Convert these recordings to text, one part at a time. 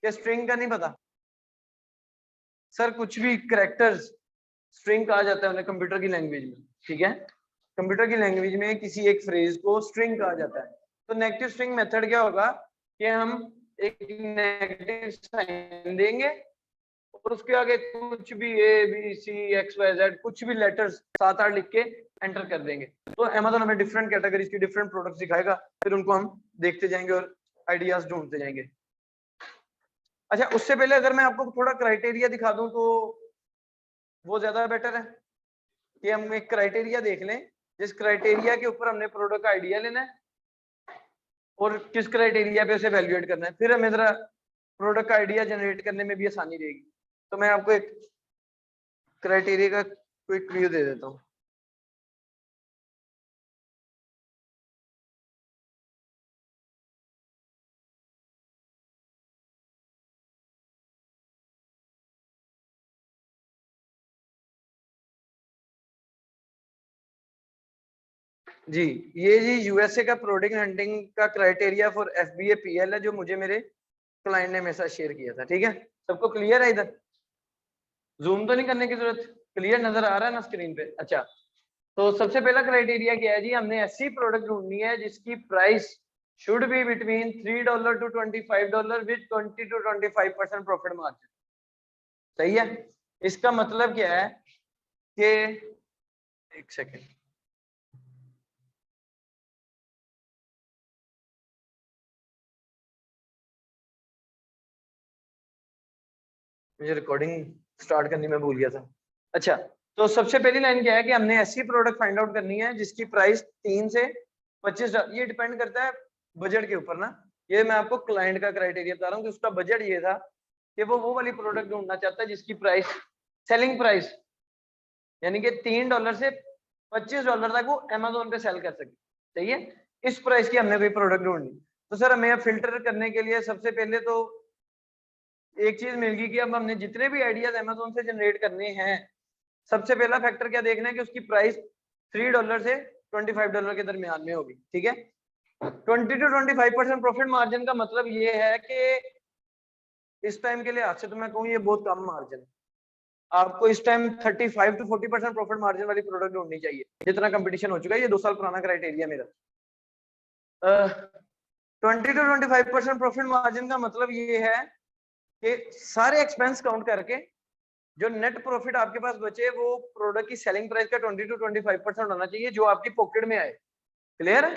क्या स्ट्रिंग का नहीं पता? सर कुछ भी कैरेक्टर्स स्ट्रिंग कहा जाता है उन्हें कंप्यूटर की लैंग्वेज में, ठीक है। कंप्यूटर की लैंग्वेज में किसी एक फ्रेज को स्ट्रिंग कहा जाता है। तो नेगेटिव स्ट्रिंग मेथड क्या होगा कि हम एक नेगेटिव साइन देंगे और उसके आगे कुछ भी A B C X Y Z कुछ भी लेटर्स 7-8 लिख के एंटर कर देंगे। तो अमेज़न हमें डिफरेंट कैटेगरीज की डिफरेंट प्रोडक्ट्स दिखाएगा, फिर उनको हम देखते जाएंगे और आइडियाज ढूंढते जाएंगे। अच्छा, उससे पहले अगर मैं आपको थोड़ा क्राइटेरिया दिखा दूं तो वो ज्यादा बेटर है कि हम एक क्राइटेरिया देख लें, जिस क्राइटेरिया के ऊपर हमने प्रोडक्ट का आइडिया लेना है और किस क्राइटेरिया पे उसे वैल्यूएट करना है, फिर हमें जरा प्रोडक्ट का आइडिया जनरेट करने में भी आसानी रहेगी। तो मैं आपको एक क्राइटेरिया का क्विक व्यू दे देता हूँ। जी, ये जी यूएसए का प्रोडक्ट हंटिंग का क्राइटेरिया फॉर एफबीए पीएल है, जो मुझे मेरे क्लाइंट ने मेरे साथ शेयर किया था। ठीक है, सबको क्लियर है? इधर जूम तो नहीं करने की जरूरत, क्लियर नजर आ रहा है ना स्क्रीन पे? अच्छा, तो सबसे पहला क्राइटेरिया क्या है जी, हमने ऐसी प्रोडक्ट ढूंढनी है जिसकी price should be between $3 to $25 with 20 to 25% profit margin. सही है? इसका मतलब क्या है कि एक सेकेंड, मुझे रिकॉर्डिंग स्टार्ट करनी में भूल गया था। अच्छा, तो सबसे पहली लाइन क्या है कि हमने ऐसी प्रोडक्ट फाइंड आउट करनी है जिसकी प्राइस 3 से 25, ये डिपेंड करता है बजट के ऊपर ना। ये मैं आपको क्लाइंट का क्राइटेरिया बता रहा हूँ कि उसका बजट ये था कि वो वाली प्रोडक्ट ढूंढना चाहता है जिसकी प्राइस, सेलिंग प्राइस यानी कि $3 से $25 तक वो अमेज़न पे सेल कर सके। सही है? इस प्राइस की हमने कोई प्रोडक्ट ढूंढनी। तो सर हमें फिल्टर करने के लिए सबसे पहले तो एक चीज मिल गई कि अब हमने जितने भी आइडियाज अमेज़न से जनरेट करने हैं, सबसे पहला फैक्टर क्या देखना है कि उसकी प्राइस $3 से $25 के दरमियान में होगी। ठीक है, 20 to 25% प्रॉफिट मार्जिन का मतलब ये है कि इस टाइम के लिए आपसे तो मैं कहूँ ये बहुत कम मार्जिन है। आपको इस टाइम 35 to 40% प्रॉफिट मार्जिन वाली प्रोडक्ट ढूंढनी चाहिए, जितना कंपटीशन हो चुका है। ये 2 साल पुराना क्राइटेरिया मेरा। 20 to 25% प्रॉफिट मार्जिन का मतलब ये है कि सारे एक्सपेंस काउंट करके जो नेट प्रॉफिट आपके पास बचे वो प्रोडक्ट की सेलिंग प्राइस का 20 to 25% होना चाहिए, जो आपकी पॉकेट में आए। क्लियर है?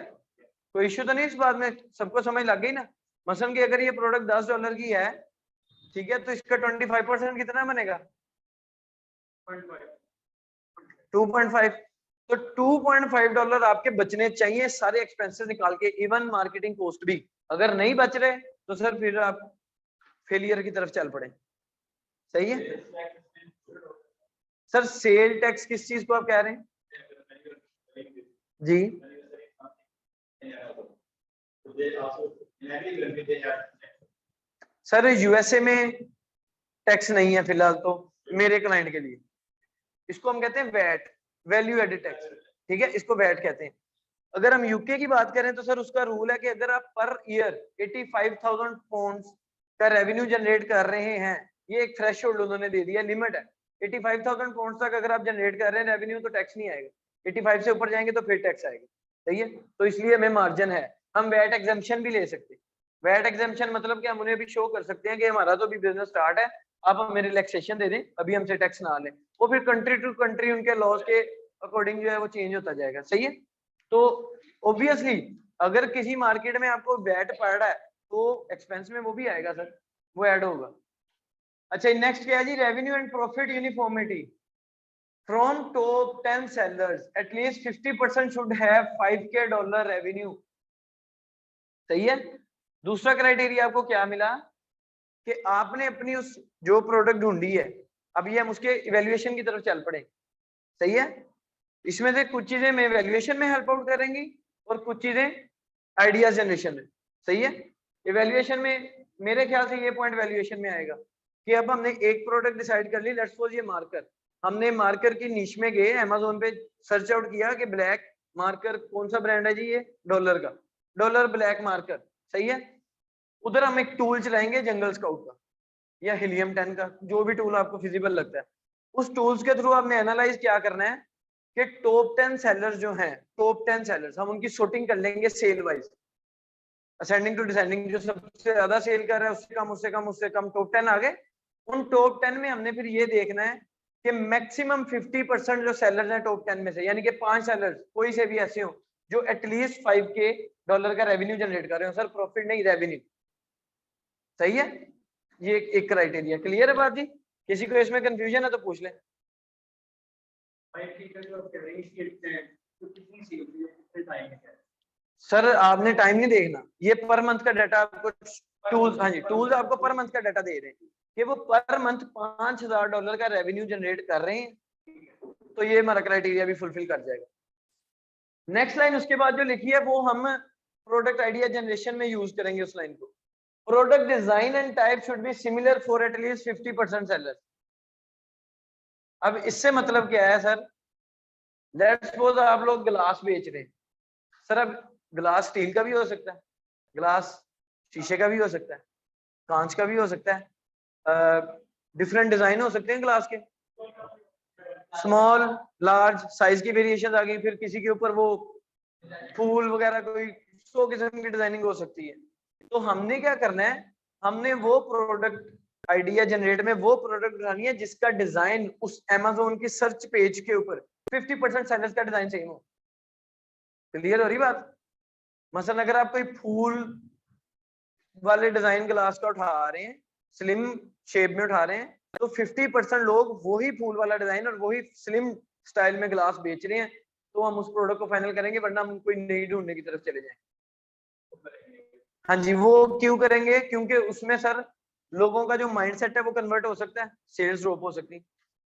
कोई इश्यू तो नहीं इस बात में? सबको समझ लग गई ना? मसलन कि अगर ये प्रोडक्ट $10 की है, ठीक है, तो इसका 25% कितना बनेगा? 2.5। तो $2.5 आपके बचने चाहिए सारे एक्सपेंसेस निकाल के, इवन मार्केटिंग कॉस्ट भी। अगर नहीं बच रहे तो सर फिर आप फेलियर की तरफ चल पड़े। सही है सर? सेल टैक्स किस चीज को आप कह रहे हैं जी? सर यूएसए में टैक्स नहीं है फिलहाल तो मेरे क्लाइंट के लिए। इसको हम कहते हैं वैट, वैल्यू एडेड टैक्स। ठीक है, इसको वैट कहते हैं। अगर हम यूके की बात करें तो सर उसका रूल है कि अगर आप पर ईयर 85,000 पाउंड्स का रेवेन्यू जनरेट कर रहे हैं, ये एक थ्रेशोल्ड उन्होंने दे दिया, लिमिट है। 85,000 पाउंड्स तक अगर आप जनरेट कर रहे हैं रेवेन्यू तो टैक्स नहीं आएगा। 85 से ऊपर जाएंगे तो फिर टैक्स आएगा। सही है? तो इसलिए हमें मार्जिन है, हम वैट एग्जेम्पशन भी ले सकते हैं। वैट एग्जेम्पशन मतलब कि हम उन्हें भी शो कर सकते हैं कि हमारा तो भी बिजनेस स्टार्ट है, आप हमें रिलैक्सेशन दे दें, अभी हमसे टैक्स ना लें। वो फिर कंट्री टू कंट्री उनके लॉज के अकॉर्डिंग जो है वो चेंज होता जाएगा। सही है? तो ऑब्वियसली अगर किसी मार्केट में आपको वैट पड़ रहा है तो एक्सपेंस में वो भी आएगा सर, वो ऐड होगा। अच्छा, नेक्स्ट क्या है जी? Revenue and profit uniformity from top 10 sellers at least 50% should have $5K revenue. सही है? दूसरा क्राइटेरिया आपको क्या मिला कि आपने अपनी उस जो प्रोडक्ट ढूंढी है, अभी हम उसके इवैल्यूएशन की तरफ चल पड़े। सही है? इसमें से कुछ चीजें में वैल्यूएशन में हेल्प आउट करेंगी और कुछ चीजें आइडिया जनरेशन में। सही है? इवैल्यूएशन में मेरे ख्याल से ये पॉइंट वैल्यूएशन में आएगा कि अब हमने एक प्रोडक्ट डिसाइड कर ली, लेट्स सपोज ये मार्कर। हमने मार्कर की नीश में गए, अमेज़न पे सर्च आउट किया कि ब्लैक मार्कर कौन सा ब्रांड है जी? ये डॉलर का, डॉलर ब्लैक मार्कर। सही है? उधर हम एक टूल चलाएंगे जंगल स्काउट का या हीलियम 10 का, जो भी टूल आपको फिजिबल लगता है। उस टूल्स के थ्रू आपने एनालाइज क्या करना है कि टॉप 10 सेलर्स जो हैं, टॉप 10 सेलर्स, हम उनकी शॉर्टिंग कर लेंगे sale wise, ascending to descending, जो सबसे ज्यादा सेल कर रहा है उससे कम उससे कम उससे कम, टॉप 10 आ गए। उन टॉप 10 में हमने फिर ये देखना है कि मैक्सिमम 50% जो सेलर्स हैं टॉप 10 में से, यानी कि 5 सेलर्स कोई से भी ऐसे हो जो एटलीस्ट $5K का रेवेन्यू जनरेट कर रहे हो, सर प्रॉफिट नहीं रेवेन्यू। सही है, ये एक क्राइटेरिया। क्लियर है बात जी? किसी को इसमें कंफ्यूजन है तो पूछ लें। सर आपने टाइम नहीं देखना, ये पर मंथ का डाटा आपको टूल्स, हाँ जी टूल्स आपको पर मंथ का डाटा दे रहे हैं कि वो पर मंथ $5000 का रेवेन्यू जनरेट कर रहे हैं, तो ये हमारा क्राइटेरिया भी फुलफिल कर जाएगा। नेक्स्ट लाइन उसके बाद जो लिखी है वो हम प्रोडक्ट आइडिया जनरेशन में यूज करेंगे उस लाइन को। Product design and type should be similar for at least 50% seller. अब इससे मतलब क्या है सर, लेट्स सपोज आप लोग ग्लास बेच रहे हैं सर, अब ग्लास स्टील का भी हो सकता है, ग्लास शीशे का भी हो सकता है, कांच का भी हो सकता है, डिफरेंट डिजाइन हो सकते हैं ग्लास के, स्मॉल लार्ज साइज की वेरिएशन आ गई, फिर किसी के ऊपर वो फूल वगैरह कोई 100 किस्म की डिजाइनिंग हो सकती है। तो हमने क्या करना है, हमने वो प्रोडक्ट आइडिया जनरेट में वो प्रोडक्ट बनानी है जिसका डिजाइन उस Amazon की सर्च पेज के ऊपर 50% सेलर्स का डिजाइन सेम हो। क्लियर हो रही बात? मसलन अगर आप कोई फूल वाले डिजाइन ग्लास का उठा रहे हैं, स्लिम शेप में उठा रहे हैं, तो 50% लोग वही फूल वाला डिजाइन और वही स्लिम स्टाइल में ग्लास बेच रहे हैं, तो हम उस प्रोडक्ट को फाइनल करेंगे, वरना हम कोई नई ढूंढने की तरफ चले जाएंगे। हाँ जी, वो क्यों करेंगे? क्योंकि उसमें सर लोगों का जो माइंडसेट है वो कन्वर्ट हो सकता है, सेल्स ड्रॉप हो सकती है।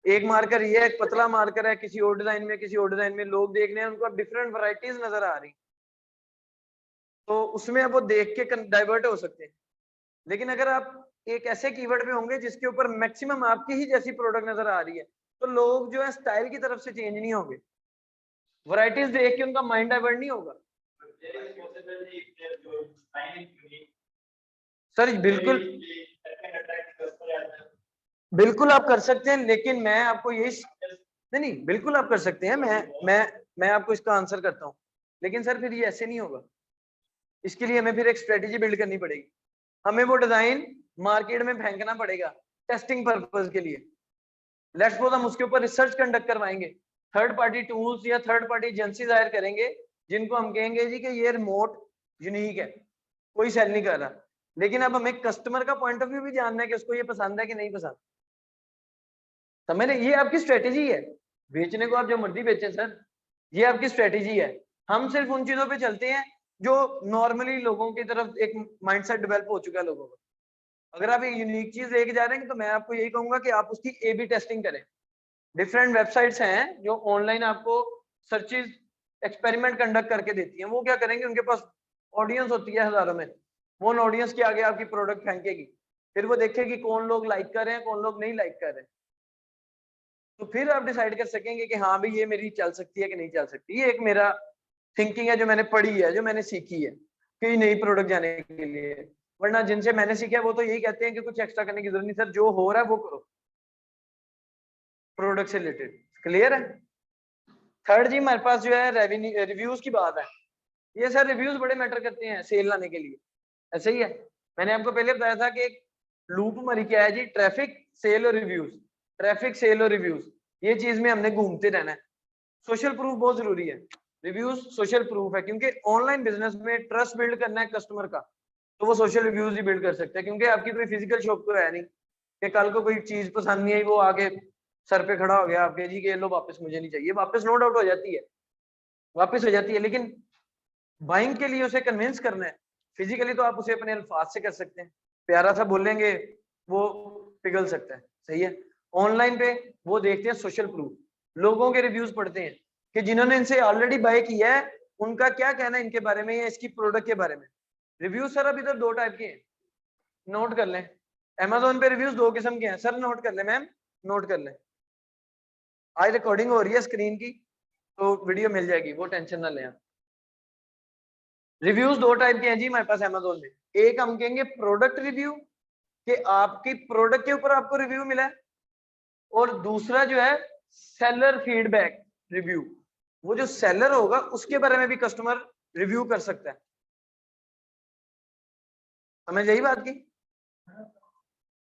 एक मार्कर ये है, एक पतला मार्कर है, किसी और डिजाइन में किसी और डिजाइन में लोग देख रहे हैं, उनको अब डिफरेंट वैरायटीज नजर आ रही, तो उसमें अब वो देख के डाइवर्ट हो सकते हैं। लेकिन अगर आप एक ऐसे कीवर्ड पे होंगे जिसके ऊपर मैक्सिमम आपकी ही जैसी प्रोडक्ट नजर आ रही है, तो लोग जो है स्टाइल की तरफ से चेंज नहीं होंगे, वैरायटीज देख के उनका माइंड डाइवर्ट नहीं होगा। सर बिल्कुल बिल्कुल आप कर सकते हैं, लेकिन मैं आपको यही नहीं बिल्कुल आप कर सकते हैं, मैं आपको इसका आंसर करता हूँ, लेकिन सर फिर ये ऐसे नहीं होगा। इसके लिए हमें फिर एक स्ट्रेटेजी बिल्ड करनी पड़ेगी, हमें वो डिजाइन मार्केट में फेंकना पड़ेगा टेस्टिंग पर्पज के लिए। लेट्स सपोज हम उसके ऊपर रिसर्च कंडक्ट करवाएंगे, थर्ड पार्टी टूल्स या थर्ड पार्टी एजेंसीज हायर करेंगे, जिनको हम कहेंगे जी कि ये रिमोट यूनिक है, कोई सेल नहीं कर रहा, लेकिन अब हमें कस्टमर का पॉइंट ऑफ व्यू भी जानना है कि उसको ये पसंद है कि नहीं पसंद। समझ रहे? ये आपकी स्ट्रेटेजी है, बेचने को आप जो मर्जी बेचें सर, ये आपकी स्ट्रेटेजी है। हम सिर्फ उन चीजों पे चलते हैं जो नॉर्मली लोगों की तरफ एक माइंडसेट डेवलप हो चुका है लोगों का। अगर आप एक यूनिक चीज लेके जा रहे हैं तो मैं आपको यही कहूंगा कि आप उसकी ए बी टेस्टिंग करें। डिफरेंट वेबसाइट्स हैं जो ऑनलाइन आपको सर्चेज एक्सपेरिमेंट कंडक्ट करके देती हैं, वो क्या करेंगे, उनके पास ऑडियंस होती है हजारों में, वो ऑडियंस के आगे आपकी प्रोडक्ट फेंकेगी, फिर वो देखेगी कौन लोग लाइक कर रहे हैं कौन लोग नहीं लाइक कर रहे हैं, तो फिर आप डिसाइड कर सकेंगे कि हाँ भाई ये मेरी चल सकती है कि नहीं चल सकती। ये एक मेरा थिंकिंग है जो मैंने पढ़ी है, जो मैंने सीखी है कि नई प्रोडक्ट जाने के लिए। वरना जिनसे मैंने सीखा है वो तो यही कहते हैं कि कुछ एक्स्ट्रा करने की जरूरत नहीं सर, जो हो रहा है वो करो प्रोडक्ट से रिलेटेड। क्लियर है? थर्ड जी हमारे पास जो है रेवेन्यू रिव्यूज की बात है। ये सर रिव्यूज बड़े मैटर करते हैं सेल लाने के लिए, ऐसे ही है। मैंने आपको पहले बताया था कि एक लूप हमारी क्या है जी, ट्रैफिक सेल और रिव्यूज, ट्रैफिक सेल और रिव्यूज, ये चीज में हमने घूमते रहना है। सोशल प्रूफ बहुत जरूरी है, रिव्यूज सोशल प्रूफ है, क्योंकि ऑनलाइन बिजनेस में ट्रस्ट बिल्ड करना है कस्टमर का, तो वो सोशल रिव्यूज ही बिल्ड कर सकते हैं, क्योंकि आपकी कोई फिजिकल शॉप तो है नहीं कि कल को कोई चीज पसंद नहीं आई वो आगे सर पे खड़ा हो गया आपके जी के लो वापस मुझे नहीं चाहिए, वापस नो डाउट हो जाती है, वापस हो जाती है, लेकिन बाइंग के लिए उसे कन्विंस करना है। फिजिकली तो आप उसे अपने अल्फाज से कर सकते हैं, प्यारा सा बोलेंगे वो पिघल सकता है, सही है। ऑनलाइन पे वो देखते हैं सोशल प्रूफ, लोगों के रिव्यूज पढ़ते हैं कि जिन्होंने इनसे ऑलरेडी बाय किया है उनका क्या कहना है इनके बारे में या इसकी प्रोडक्ट के बारे में। रिव्यूज सर अब इधर दो टाइप के हैं, नोट कर लें। Amazon पे रिव्यूज दो किस्म के हैं सर, नोट कर लें मैम, नोट कर लें। आज रिकॉर्डिंग हो रही है स्क्रीन की, तो वीडियो मिल जाएगी, वो टेंशन ना लें। रिव्यूज दो टाइप के हैं जी हमारे पास अमेज़न में। एक हम कहेंगे प्रोडक्ट रिव्यू, कि आपकी प्रोडक्ट के ऊपर आपको रिव्यू मिला है, और दूसरा जो है सेलर फीडबैक रिव्यू, वो जो सेलर होगा उसके बारे में भी कस्टमर रिव्यू कर सकता है। समझ यही बात की?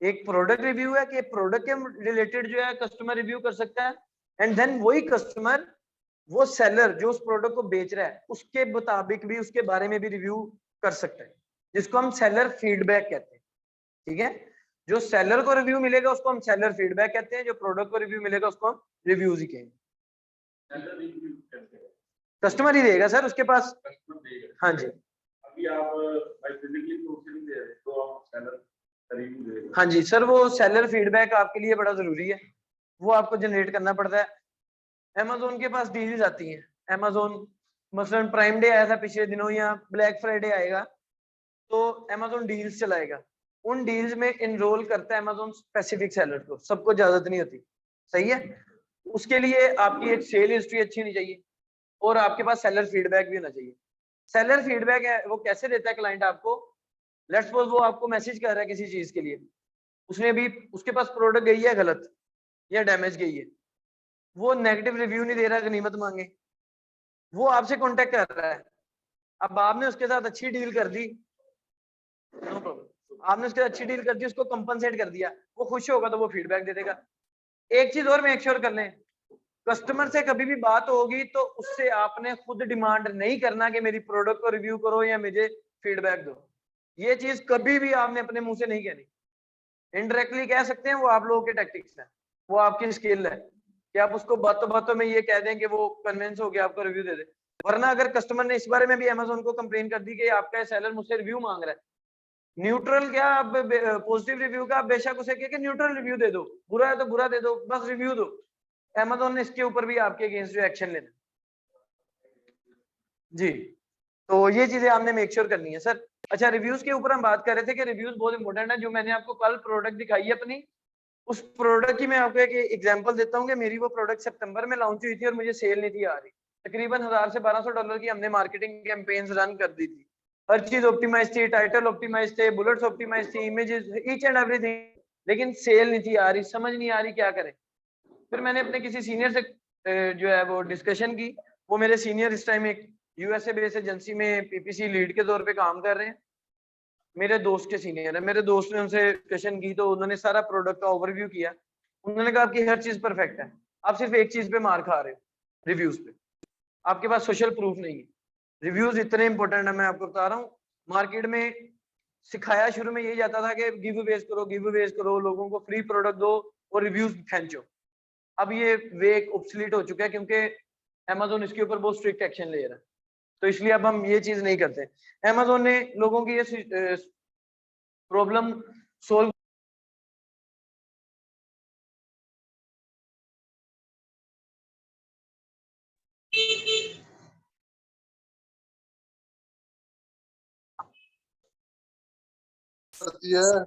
एक प्रोडक्ट रिव्यू है कि प्रोडक्ट के रिलेटेड जो है कस्टमर रिव्यू कर सकता है, एंड देन वही कस्टमर वो सेलर जो उस प्रोडक्ट को बेच रहा है उसके मुताबिक भी उसके बारे में भी रिव्यू कर सकता है, जिसको हम सेलर फीडबैक कहते हैं। ठीक है, जो सेलर को रिव्यू मिलेगा उसको हम सेलर फीडबैक कहते हैं, जो प्रोडक्ट को रिव्यू मिलेगा उसको हम रिव्यूज ही कहेंगे। कस्टमर ही देगा सर उसके पास। हाँ जी, अभी आप फिजिकली प्रूफ नहीं दे रहे तो आप सेलर रिव्यू दे रहे। हाँ जी सर, वो सेलर फीडबैक आपके लिए बड़ा जरूरी है, वो आपको जनरेट करना पड़ता है। अमेज़न के पास डील्स आती हैं, अमेज़न मसलन प्राइम डे आया था पिछले दिनों या ब्लैक फ्राइडे आएगा, तो अमेज़न डील्स चलाएगा, उन डील्स में इनरोल करता है अमेज़न स्पेसिफिक सेलर को, सबको इजाजत नहीं होती। सही है, उसके लिए आपकी एक सेल हिस्ट्री अच्छी होनी चाहिए और आपके पास सेलर फीडबैक भी होना चाहिए। सेलर फीडबैक है वो कैसे देता है क्लाइंट आपको? लेट्स सपोज वो आपको मैसेज कर रहा है किसी चीज के लिए, उसने भी उसके पास प्रोडक्ट गई है गलत या डैमेज गई है, वो नेगेटिव रिव्यू नहीं दे रहा गनीमत मांगे, वो आपसे कांटेक्ट कर रहा है। अब आपने उसके साथ अच्छी डील कर दी, नो प्रॉब्लम, आपने उसके साथ अच्छी डील कर दी, उसको कंपनसेट कर दिया, वो खुश होगा तो वो फीडबैक दे देगा। एक चीज और मेक श्योर कर लें, कस्टमर से कभी भी बात होगी तो उससे आपने खुद डिमांड नहीं करना कि मेरी प्रोडक्ट को रिव्यू करो या मुझे फीडबैक दो। ये चीज कभी भी आपने अपने मुंह से नहीं कहनी। इनडायरेक्टली कह सकते हैं, वो आप लोगों के टैक्टिक्स हैं, वो आपकी स्किल है कि आप उसको बातों बातों में ये कह दें कि वो कन्विंस हो गया आपको रिव्यू दे दे। वरना अगर कस्टमर ने इस बारे में भी अमेज़न को कंप्लेन कर दी कि आपका सेलर मुझसे रिव्यू मांग रहा है, न्यूट्रल क्या आप पॉजिटिव रिव्यू का आप बेशक उसे कह के न्यूट्रल रिव्यू दे दो, बुरा है तो बुरा दे दो, बस रिव्यू दो, अमेज़न ने इसके ऊपर भी आपके अगेंस्ट जो एक्शन लेना जी। तो ये चीजें आपने मेक श्योर करनी है सर। अच्छा, रिव्यूज के ऊपर हम बात कर रहे थे कि रिव्यूज बहुत इंपॉर्टेंट है। जो मैंने आपको कल प्रोडक्ट दिखाई है अपनी, उस प्रोडक्ट की मैं आपको एक एग्जांपल देता हूँ कि मेरी वो प्रोडक्ट सितंबर में लॉन्च हुई थी और मुझे सेल नहीं थी आ रही। तकरीबन 1000 से $1200 की हमने मार्केटिंग कैंपेन्स रन कर दी थी, हर चीज ऑप्टिमाइज थी, टाइटल ऑप्टिमाइज थे, बुलेट्स ऑप्टिमाइज थी, इमेजेस, ईच एंड एवरीथिंग, लेकिन सेल नहीं थी आ रही, समझ नहीं आ रही क्या करें। फिर मैंने अपने किसी सीनियर से जो है वो डिस्कशन की, वो मेरे सीनियर इस टाइम एक यूएसए बेस्ड एजेंसी में पीपीसी लीड के तौर पे काम कर रहे हैं, मेरे दोस्त के सीनियर है। मेरे दोस्त ने उनसे डिस्कशन की तो उन्होंने सारा प्रोडक्ट का ओवरव्यू किया, उन्होंने कहा आपकी हर चीज परफेक्ट है, आप सिर्फ एक चीज पे मार खा रहे हो, रिव्यूज पे, आपके पास सोशल प्रूफ नहीं है। रिव्यूज इतने इंपॉर्टेंट है, मैं आपको बता रहा हूँ। मार्केट में सिखाया शुरू में यही जाता था कि गिव अवेज करो, गिव अवेज करो, लोगों को फ्री प्रोडक्ट दो और रिव्यूज खींचो। अब ये वे ऑब्सोलीट हो चुका है क्योंकि अमेज़न इसके ऊपर बहुत स्ट्रिक्ट एक्शन ले रहा है, तो इसलिए अब हम ये चीज नहीं करते। अमेज़न ने लोगों की ये प्रॉब्लम सोल्व करती है।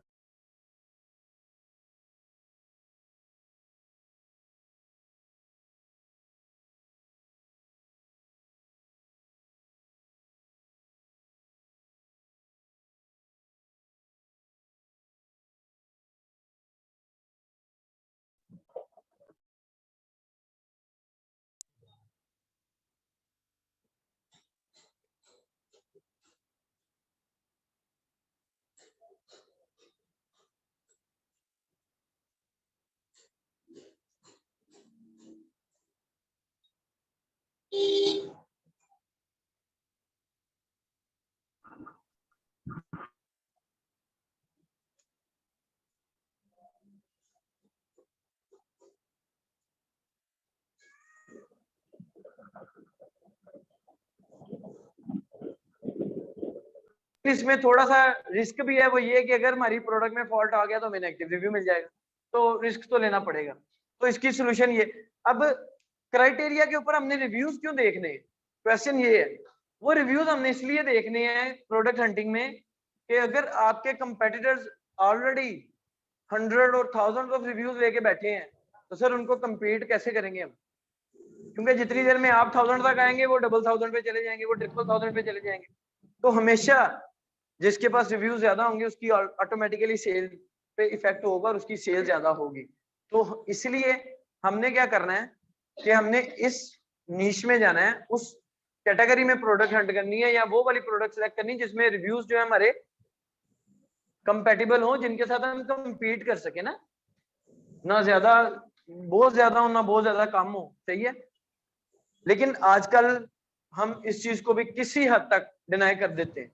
इसमें थोड़ा सा रिस्क भी है, वो ये कि अगर हमारी प्रोडक्ट में फॉल्ट आ गया तो हमें नेगेटिव रिव्यू मिल जाएगा, तो रिस्क तो लेना पड़ेगा। तो इसकी सोल्यूशन ये, अब क्राइटेरिया के ऊपर हमने रिव्यूज क्यों देखने हैं, क्वेश्चन ये है। वो रिव्यूज हमने इसलिए देखने हैं प्रोडक्ट हंटिंग में कि अगर आपके कंपेटिटर्स ऑलरेडी 100 और 1000 ऑफ रिव्यूज लेके बैठे हैं तो सर उनको कंपीट कैसे करेंगे हम, क्योंकि जितनी देर में आप 1000 तक आएंगे वो 1000 पे चले जाएंगे, वो 1000 पे चले जाएंगे। तो हमेशा जिसके पास रिव्यू ज्यादा होंगे उसकी ऑटोमेटिकली सेल पे इफेक्ट होगा और उसकी सेल ज्यादा होगी। तो इसलिए हमने क्या करना है कि हमने इस नीश में जाना है, उस कैटेगरी में प्रोडक्ट हंट करनी है, या वो वाली प्रोडक्ट सेलेक्ट करनी है जिसमें रिव्यूज जो है हमारे कंपेटिबल हो, जिनके साथ हम compete कर सके ना ज्यादा बहुत ज्यादा हो ना बहुत ज्यादा कम हो, सही है। लेकिन आजकल हम इस चीज को भी किसी हद तक डिनाई कर देते हैं।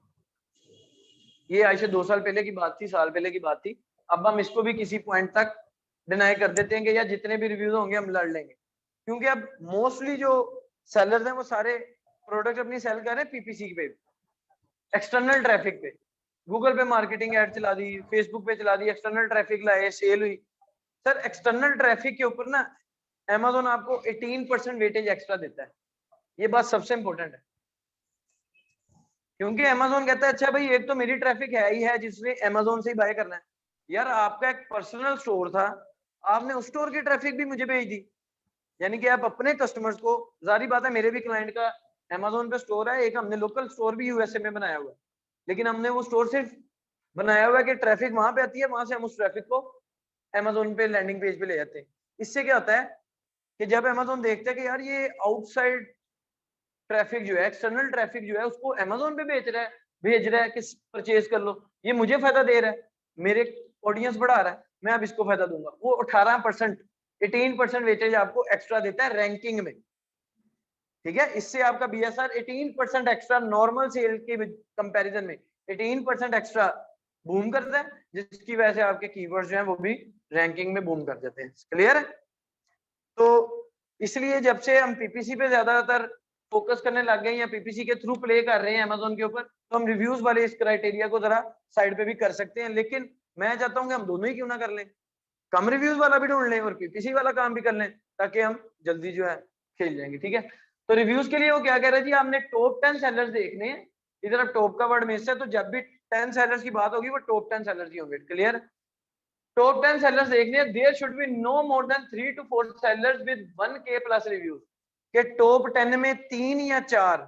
ये आज से 2 साल पहले की बात थी, साल पहले की बात थी। अब हम इसको भी किसी पॉइंट तक डिनाई कर देते हैं कि यार जितने भी रिव्यूज होंगे हम लड़ लेंगे, क्योंकि अब मोस्टली जो सेलर्स हैं वो सारे प्रोडक्ट अपनी सेल कर रहे हैं पीपीसी पे, एक्सटर्नल ट्रैफिक पे। गूगल पे मार्केटिंग एड चला दी, फेसबुक पे चला दी, एक्सटर्नल ट्रैफिक लाए, सेल हुई। सर एक्सटर्नल ट्रैफिक के ऊपर ना Amazon आपको 18% वेटेज एक्स्ट्रा देता है। ये बात सबसे इंपॉर्टेंट है, क्योंकि Amazon कहता है अच्छा भाई एक तो मेरी ट्रैफिक है ही है जिसने Amazon से ही बाय करना है। यार आपका एक पर्सनल स्टोर था, आपने उस स्टोर की ट्रैफिक भी मुझे भेज दी, यानी कि आप अपने कस्टमर्स को, जारी बात है मेरे भी क्लाइंट का Amazon पे स्टोर है, एक हमने लोकल स्टोर भी यूएसए में बनाया हुआ है, लेकिन हमने वो स्टोर सिर्फ बनाया हुआ है कि ट्रैफिक वहां पे आती है, वहां से हम उस ट्रैफिक को Amazon पे लैंडिंग पेज पे ले जाते हैं। इससे क्या होता है कि जब Amazon देखते हैं कि यार ये आउटसाइड ट्रैफिक जो है, एक्सटर्नल ट्रैफिक जो है उसको Amazon पे भेज रहा है कि परचेज कर लो, ये मुझे फायदा दे रहा है, मेरे ऑडियंस बढ़ा रहा है, मैं अब इसको फायदा दूंगा। वो 18% 18% वेटेज आपको एक्स्ट्रा देता है रैंकिंग में, ठीक है। इससे आपका बीएसआर 18% एक्स्ट्रा नॉर्मल सेल के कंपैरिजन में 18% एक्स्ट्रा बूम करता है, जिसकी वजह से आपके कीवर्ड्स जो हैं वो भी रैंकिंग में बूम कर देते हैं। क्लियर है? तो इसलिए जब से हम पीपीसी पे ज्यादातर फोकस करने लग गए या पीपीसी के थ्रू प्ले कर रहे हैं Amazon के ऊपर, तो हम रिव्यूज वाले इस क्राइटेरिया को जरा साइड पे भी कर सकते हैं। लेकिन मैं चाहता हूं कि हम दोनों ही क्यों ना कर लें, कम रिव्यूज वाला भी ढूंढ लें और पीपीसी वाला काम भी कर लें, ताकि हम जल्दी जो है खेल जाएंगे, ठीक है। तो रिव्यूज के लिए वो क्या कह रहे हैं जी, आपने टॉप 10 सेलर्स देखने हैं। इधर अब टॉप का वर्ड मिस है, तो जब भी 10 सेलर्स की बात होगी वो टॉप 10 सेलर्स ही होंगे। क्लियर? टॉप 10 सेलर्स देखने हैं, there should be no more than 3 to 4 sellers with 1K plus reviews. के टॉप 10 में 3 या 4,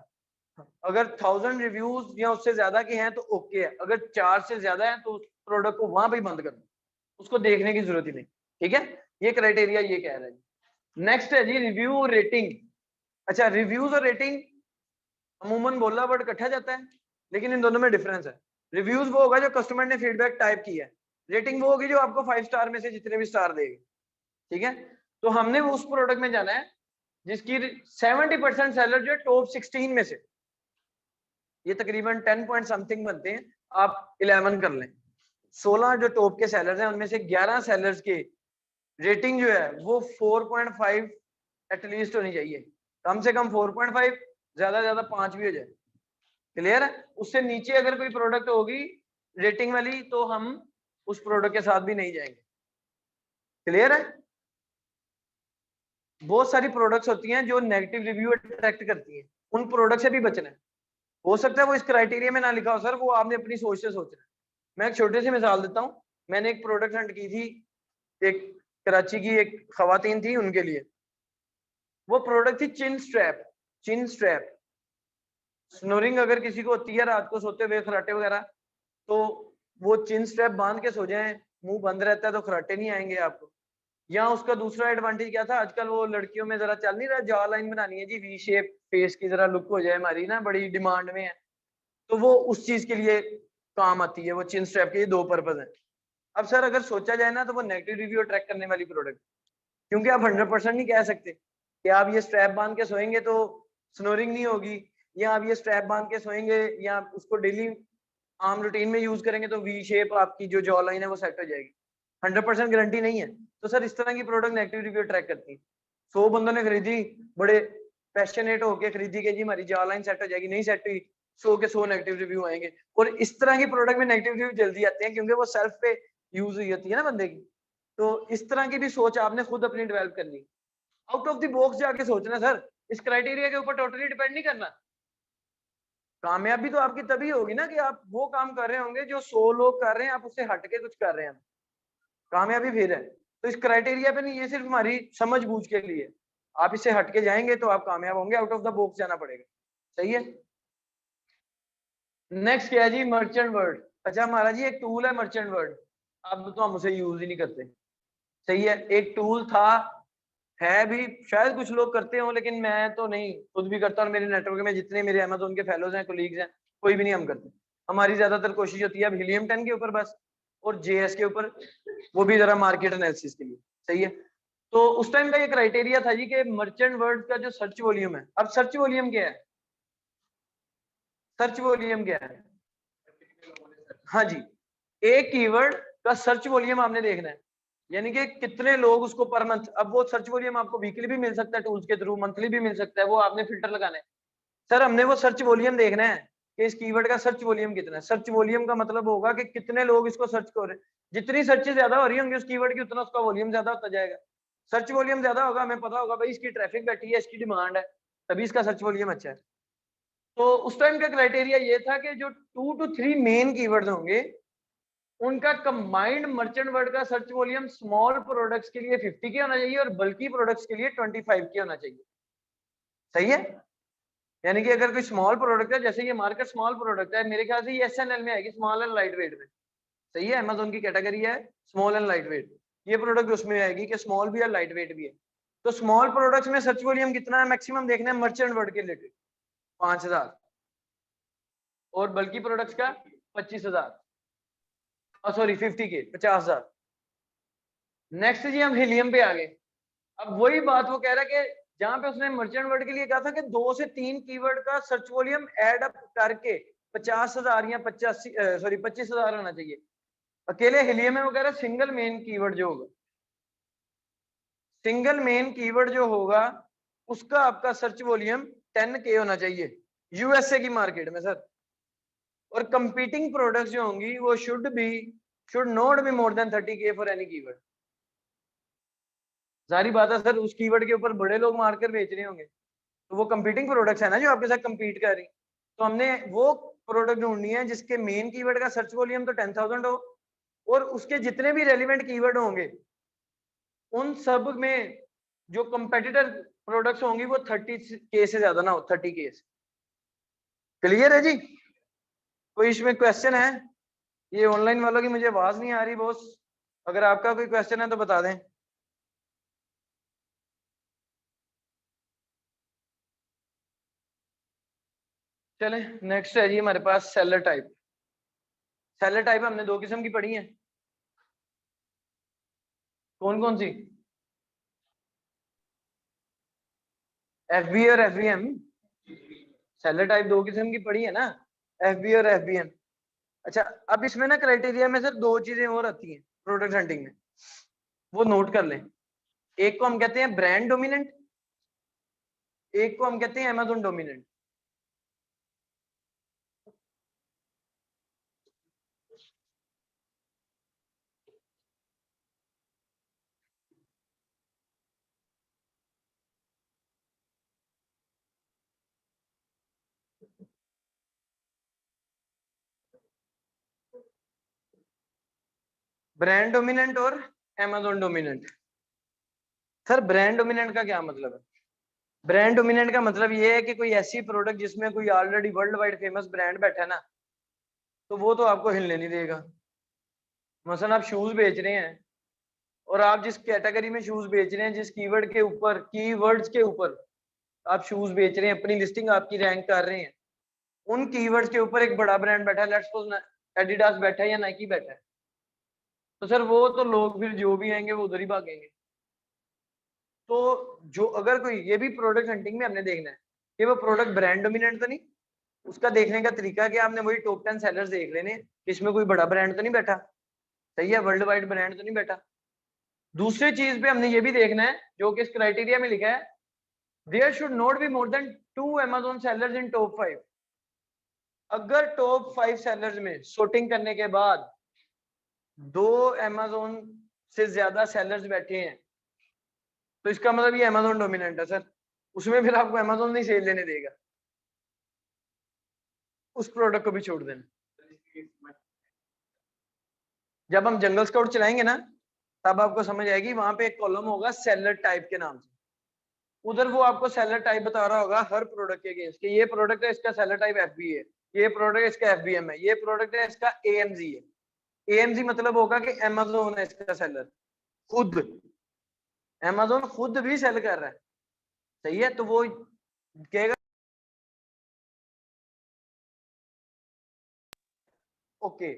अगर 1000 रिव्यूज या उससे ज्यादा के हैं तो ओके है, अगर 4 से ज्यादा है तो प्रोडक्ट को वहां पे बंद कर दो, उसको देखने की जरूरत ही नहीं, ठीक है। ये क्राइटेरिया ये कह रहा है। नेक्स्ट है जी रिव्यू और रेटिंग। अच्छा, रिव्यूज और रेटिंग अमूमन बोला वर्ड इकट्ठा जाता है, लेकिन इन दोनों में डिफरेंस है। रिव्यूज वो होगा जो कस्टमर ने फीडबैक टाइप किया है, रेटिंग वो होगी जो आपको 5 स्टार में से जितने भी स्टार देगी, ठीक है। तो हमने वो उस प्रोडक्ट में जाना है जिसकी 70% सेलर जो है टॉप 16 में से, ये तकरीबन 10 पॉइंट समथिंग बनते हैं, आप 11 कर लें। 16 जो टॉप के सेलर्स हैं उनमें से 11 सेलर्स के रेटिंग जो है वो 4.5 एटलीस्ट होनी चाहिए, कम से कम 4.5, ज्यादा 5 भी हो जाए। क्लियर है? उससे नीचे अगर कोई प्रोडक्ट होगी रेटिंग वाली तो हम उस प्रोडक्ट के साथ भी नहीं जाएंगे। क्लियर है? बहुत सारी प्रोडक्ट्स होती हैं जो नेगेटिव रिव्यू अट्रैक्ट करती हैं, उन प्रोडक्ट से भी बचना है। हो सकता है वो इस क्राइटेरिया में ना लिखा हो सर, वो आपने अपनी सोच से सोचना है। मैं एक छोटी सी मिसाल देता हूँ। मैंने एक प्रोडक्ट हंट की थी, एक कराची की एक खवातीन थी, उनके लिए वो प्रोडक्ट थी चिन स्ट्रैप। चिन स्ट्रैप स्नोरिंग अगर किसी को होती है रात को सोते हुए, खराटे वगैरह, तो वो चिन स्ट्रैप बांध के सो जाए, मुंह बंद रहता है तो खराटे नहीं आएंगे आपको। या उसका दूसरा एडवांटेज क्या था, आजकल वो लड़कियों में जरा चल नहीं रहा, जॉ लाइन बनानी है जी, वी शेप फेस की जरा लुक हो जाए हमारी ना, बड़ी डिमांड में है, तो वो उस चीज के लिए काम आती है। वो चिन स्ट्रैप के ये 2 पर्पज है। अब सर अगर सोचा जाए ना तो वो नेगेटिव रिव्यू अट्रैक्ट करने वाली प्रोडक्ट, क्योंकि आप 100% नहीं कह सकते कि आप ये स्ट्रैप बांध के सोएंगे तो स्नोरिंग नहीं होगी, या आप ये स्ट्रैप बांध के सोएंगे या उसको डेली आम रूटीन में यूज करेंगे तो वी शेप आपकी जो जॉ लाइन है वो सेट हो जाएगी। 100% गारंटी नहीं है। तो सर इस तरह की प्रोडक्ट नेगेटिव रिव्यू अट्रैक्ट करती है। 100 बंदों ने खरीदी, बड़े पैशनेट होके खरीदी कि जी हमारी जॉ लाइन सेट हो जाएगी, नहीं सेट हुई, 100 के 100 नेगेटिव रिव्यू आएंगे। और इस तरह की प्रोडक्ट में नेगेटिव रिव्यू जल्दी आते हैं क्योंकि वो सेल्फ पे यूज हुई होती है ना बंदे की। तो इस तरह की भी सोच आपने खुद अपनी डेवलप करनी, आउट ऑफ द बॉक्स जाके सोचना सर, इस क्राइटेरिया के ऊपर टोटली डिपेंड नहीं करना। कामयाबी तो आपकी तभी होगी ना कि आप वो काम कर रहे होंगे जो 100 लोग कर रहे हैं, आप उससे हट के कुछ कर रहे हैं, कामयाबी फिर है। तो इस क्राइटेरिया पे नहीं, ये सिर्फ हमारी समझ बूझ के लिए, आप इससे हट के जाएंगे तो आप कामयाब होंगे, आउट ऑफ द बॉक्स जाना पड़ेगा। सही है? नेक्स्ट क्या है जी, मर्चेंट वर्ड। अच्छा हमारा जी एक टूल है मर्चेंट वर्ड, अब तो हम उसे यूज ही नहीं करते। सही है, एक टूल था, है भी, शायद कुछ लोग करते हो लेकिन मैं तो नहीं खुद भी करता, और मेरे नेटवर्क में जितने मेरे अमेज़न के फेलोज हैं, कोलीग्स हैं, कोई भी नहीं हम करते। हमारी ज्यादातर कोशिश होती है अब हीलियम 10 के ऊपर बस, और जेएस के ऊपर, वो भी जरा मार्केट एनालिसिस के लिए। सही है, तो उस टाइम का ये क्राइटेरिया था जी कि मर्चेंट वर्ड का जो सर्च वॉल्यूम है, अब सर्च वॉल्यूम क्या है, सर्च वॉल्यूम क्या है, हाँ जी, एक कीवर्ड का सर्च वॉल्यूम आपने देखना है, यानी कि कितने लोग उसको पर मंथ, अब वो सर्च वॉल्यूम आपको वीकली भी मिल सकता है टूल्स के थ्रू, मंथली भी मिल सकता है, वो आपने फिल्टर लगाना है। सर हमने वो सर्च वॉल्यूम देखना है कि इस कीवर्ड का सर्च वॉल्यूम कितना है। सर्च वॉल्यूम का मतलब होगा कि कितने लोग इसको सर्च कर रहे हैं, जितनी सर्चेज ज्यादा हो रही होंगी उस कीवर्ड की, उतना उसका वॉल्यूम ज्यादा होता जाएगा। सर्च वॉल्यूम ज्यादा होगा, हमें पता होगा भाई इसकी ट्रैफिक बैठी है, इसकी डिमांड है, तभी इसका सर्च वॉल्यूम अच्छा है। तो उस टाइम का क्राइटेरिया ये था कि जो 2 to 3 मेन कीवर्ड्स होंगे उनका कंबाइंड मर्चेंट वर्ड का सर्च वॉल्यूम स्मॉल प्रोडक्ट्स के लिए 50 के होना चाहिए और बल्कि प्रोडक्ट्स के लिए 25 के होना चाहिए। सही है, यानी कि अगर कोई स्मॉल प्रोडक्ट है, जैसे ये मार्केट स्मॉल प्रोडक्ट है, मेरे ख्याल से ये एसएनएल में आएगी, स्मॉल एंड लाइट वेट में। सही है, अमेज़न की कैटेगरी है स्मॉल एंड लाइट वेट, ये प्रोडक्ट उसमें आएगी कि स्मॉल भी है लाइट वेट भी है। तो स्मॉल प्रोडक्ट्स में सर्च वॉल्यूम कितना है मैक्सिमम देखना है मर्चेंट वर्ड के रिलेटेड, 5000, और बल्कि प्रोडक्ट्स का 25000, सॉरी 50 के 50000। नेक्स्ट जी हम हीलियम पे आ गए। अब वही बात वो कह रहा है कि जहां पे उसने मर्चेंट वर्ड के लिए कहा था कि 2 से 3 कीवर्ड का सर्च वॉल्यूम ऐड अप करके 50,000 या 25,000 होना चाहिए। अकेले हीलियम में वो कह रहा है सिंगल मेन कीवर्ड जो होगा, सिंगल मेन कीवर्ड जो होगा उसका आपका सर्च वॉल्यूम 10K होना चाहिए यूएसए की मार्केट में सर। और कंपीटिंग प्रोडक्ट्स जो होंगी वो should not be more then 30K for any keyword. सारी बात है सर, उस कीवर्ड के ऊपर बड़े लोग मार्कर बेच रहे होंगे, तो वो कंपीटिंग प्रोडक्ट्स है ना जो आपके साथ कंपीट कर रही। तो हमने वो प्रोडक्ट ढूंढनी है जिसके मेन कीवर्ड का सर्च वॉल्यूम तो 10,000 हो, और उसके जितने भी रेलिवेंट कीवर्ड होंगे उन सब में जो कंपेटिटर प्रोडक्ट्स होंगी वो 30K से ज्यादा ना हो, 30K से। क्लियर है जी, कोई इसमें क्वेश्चन है? ये ऑनलाइन वालों की मुझे आवाज नहीं आ रही बॉस, अगर आपका कोई क्वेश्चन है तो बता दें। चले नेक्स्ट है जी हमारे पास सेलर टाइप। सेलर टाइप हमने 2 किस्म की पढ़ी है, कौन कौन सी? एफबी और एफबीएम। सेलर टाइप 2 किस्म की पढ़ी है ना, एफबी और एफबीएम। अच्छा, अब इसमें ना क्राइटेरिया में सर 2 चीजें और आती हैं प्रोडक्ट हंटिंग में, वो नोट कर लें। एक को हम कहते हैं ब्रांड डोमिनेंट, एक को हम कहते हैं अमेज़न डोमिनेंट। ब्रांड डोमिनेंट और Amazon dominant. Sir brand dominant का क्या मतलब है? ब्रांड डोमिनेंट का मतलब ये है कि कोई ऐसी प्रोडक्ट जिसमें कोई already world wide famous brand बैठा है ना, तो वो तो आपको हिलने नहीं देगा। मसलन आप शूज बेच रहे हैं, और आप जिस कैटेगरी में शूज बेच रहे हैं, जिस कीवर्ड के ऊपर, कीवर्ड्स के ऊपर आप शूज बेच रहे हैं, अपनी लिस्टिंग आपकी रैंक कर रहे हैं, उन कीवर्ड्स के ऊपर एक बड़ा ब्रांड बैठा है, लेट्स सपोज एडिडास बैठा है या नाइकी बैठा है, तो सर वो तो लोग फिर जो भी आएंगे वो उधर ही भागेंगे। तो जो अगर कोई, ये भी प्रोडक्ट हंटिंग में हमने देखना है कि वो प्रोडक्ट ब्रांड डोमिनेंट तो नहीं। उसका देखने का तरीका क्या, आपने वही टॉप 10 सेलर्स देख लेने, इसमें कोई बड़ा ब्रांड तो नहीं बैठा, सही है, वर्ल्ड वाइड ब्रांड तो नहीं बैठा। दूसरी चीज पे हमने ये भी देखना है जो कि इस क्राइटेरिया में लिखा है, there should not be more than 2 Amazon sellers in top 5। अगर टॉप 5 सेलर्स में sorting करने के बाद 2 अमेज़न से ज्यादा सेलर्स बैठे हैं, तो इसका मतलब ये अमेज़न डोमिनेंट है सर, उसमें फिर आपको अमेज़न नहीं सेल लेने देगा, उस प्रोडक्ट को भी छोड़ देना। जब हम जंगल स्काउट चलाएंगे ना, तब आपको समझ आएगी, वहां पे एक कॉलम होगा सेलर टाइप के नाम से, उधर वो आपको सेलर टाइप बता रहा होगा हर प्रोडक्ट के अगेंस्ट कि ये प्रोडक्ट है, इसका सेलर टाइप एफबी है, ये प्रोडक्ट इसका FBM है, ये प्रोडक्ट है इसका AMG है। AMG मतलब होगा कि Amazon है इसका सेलर, खुद Amazon खुद भी सेल कर रहा है, सही है। तो वो कहेगा ओके,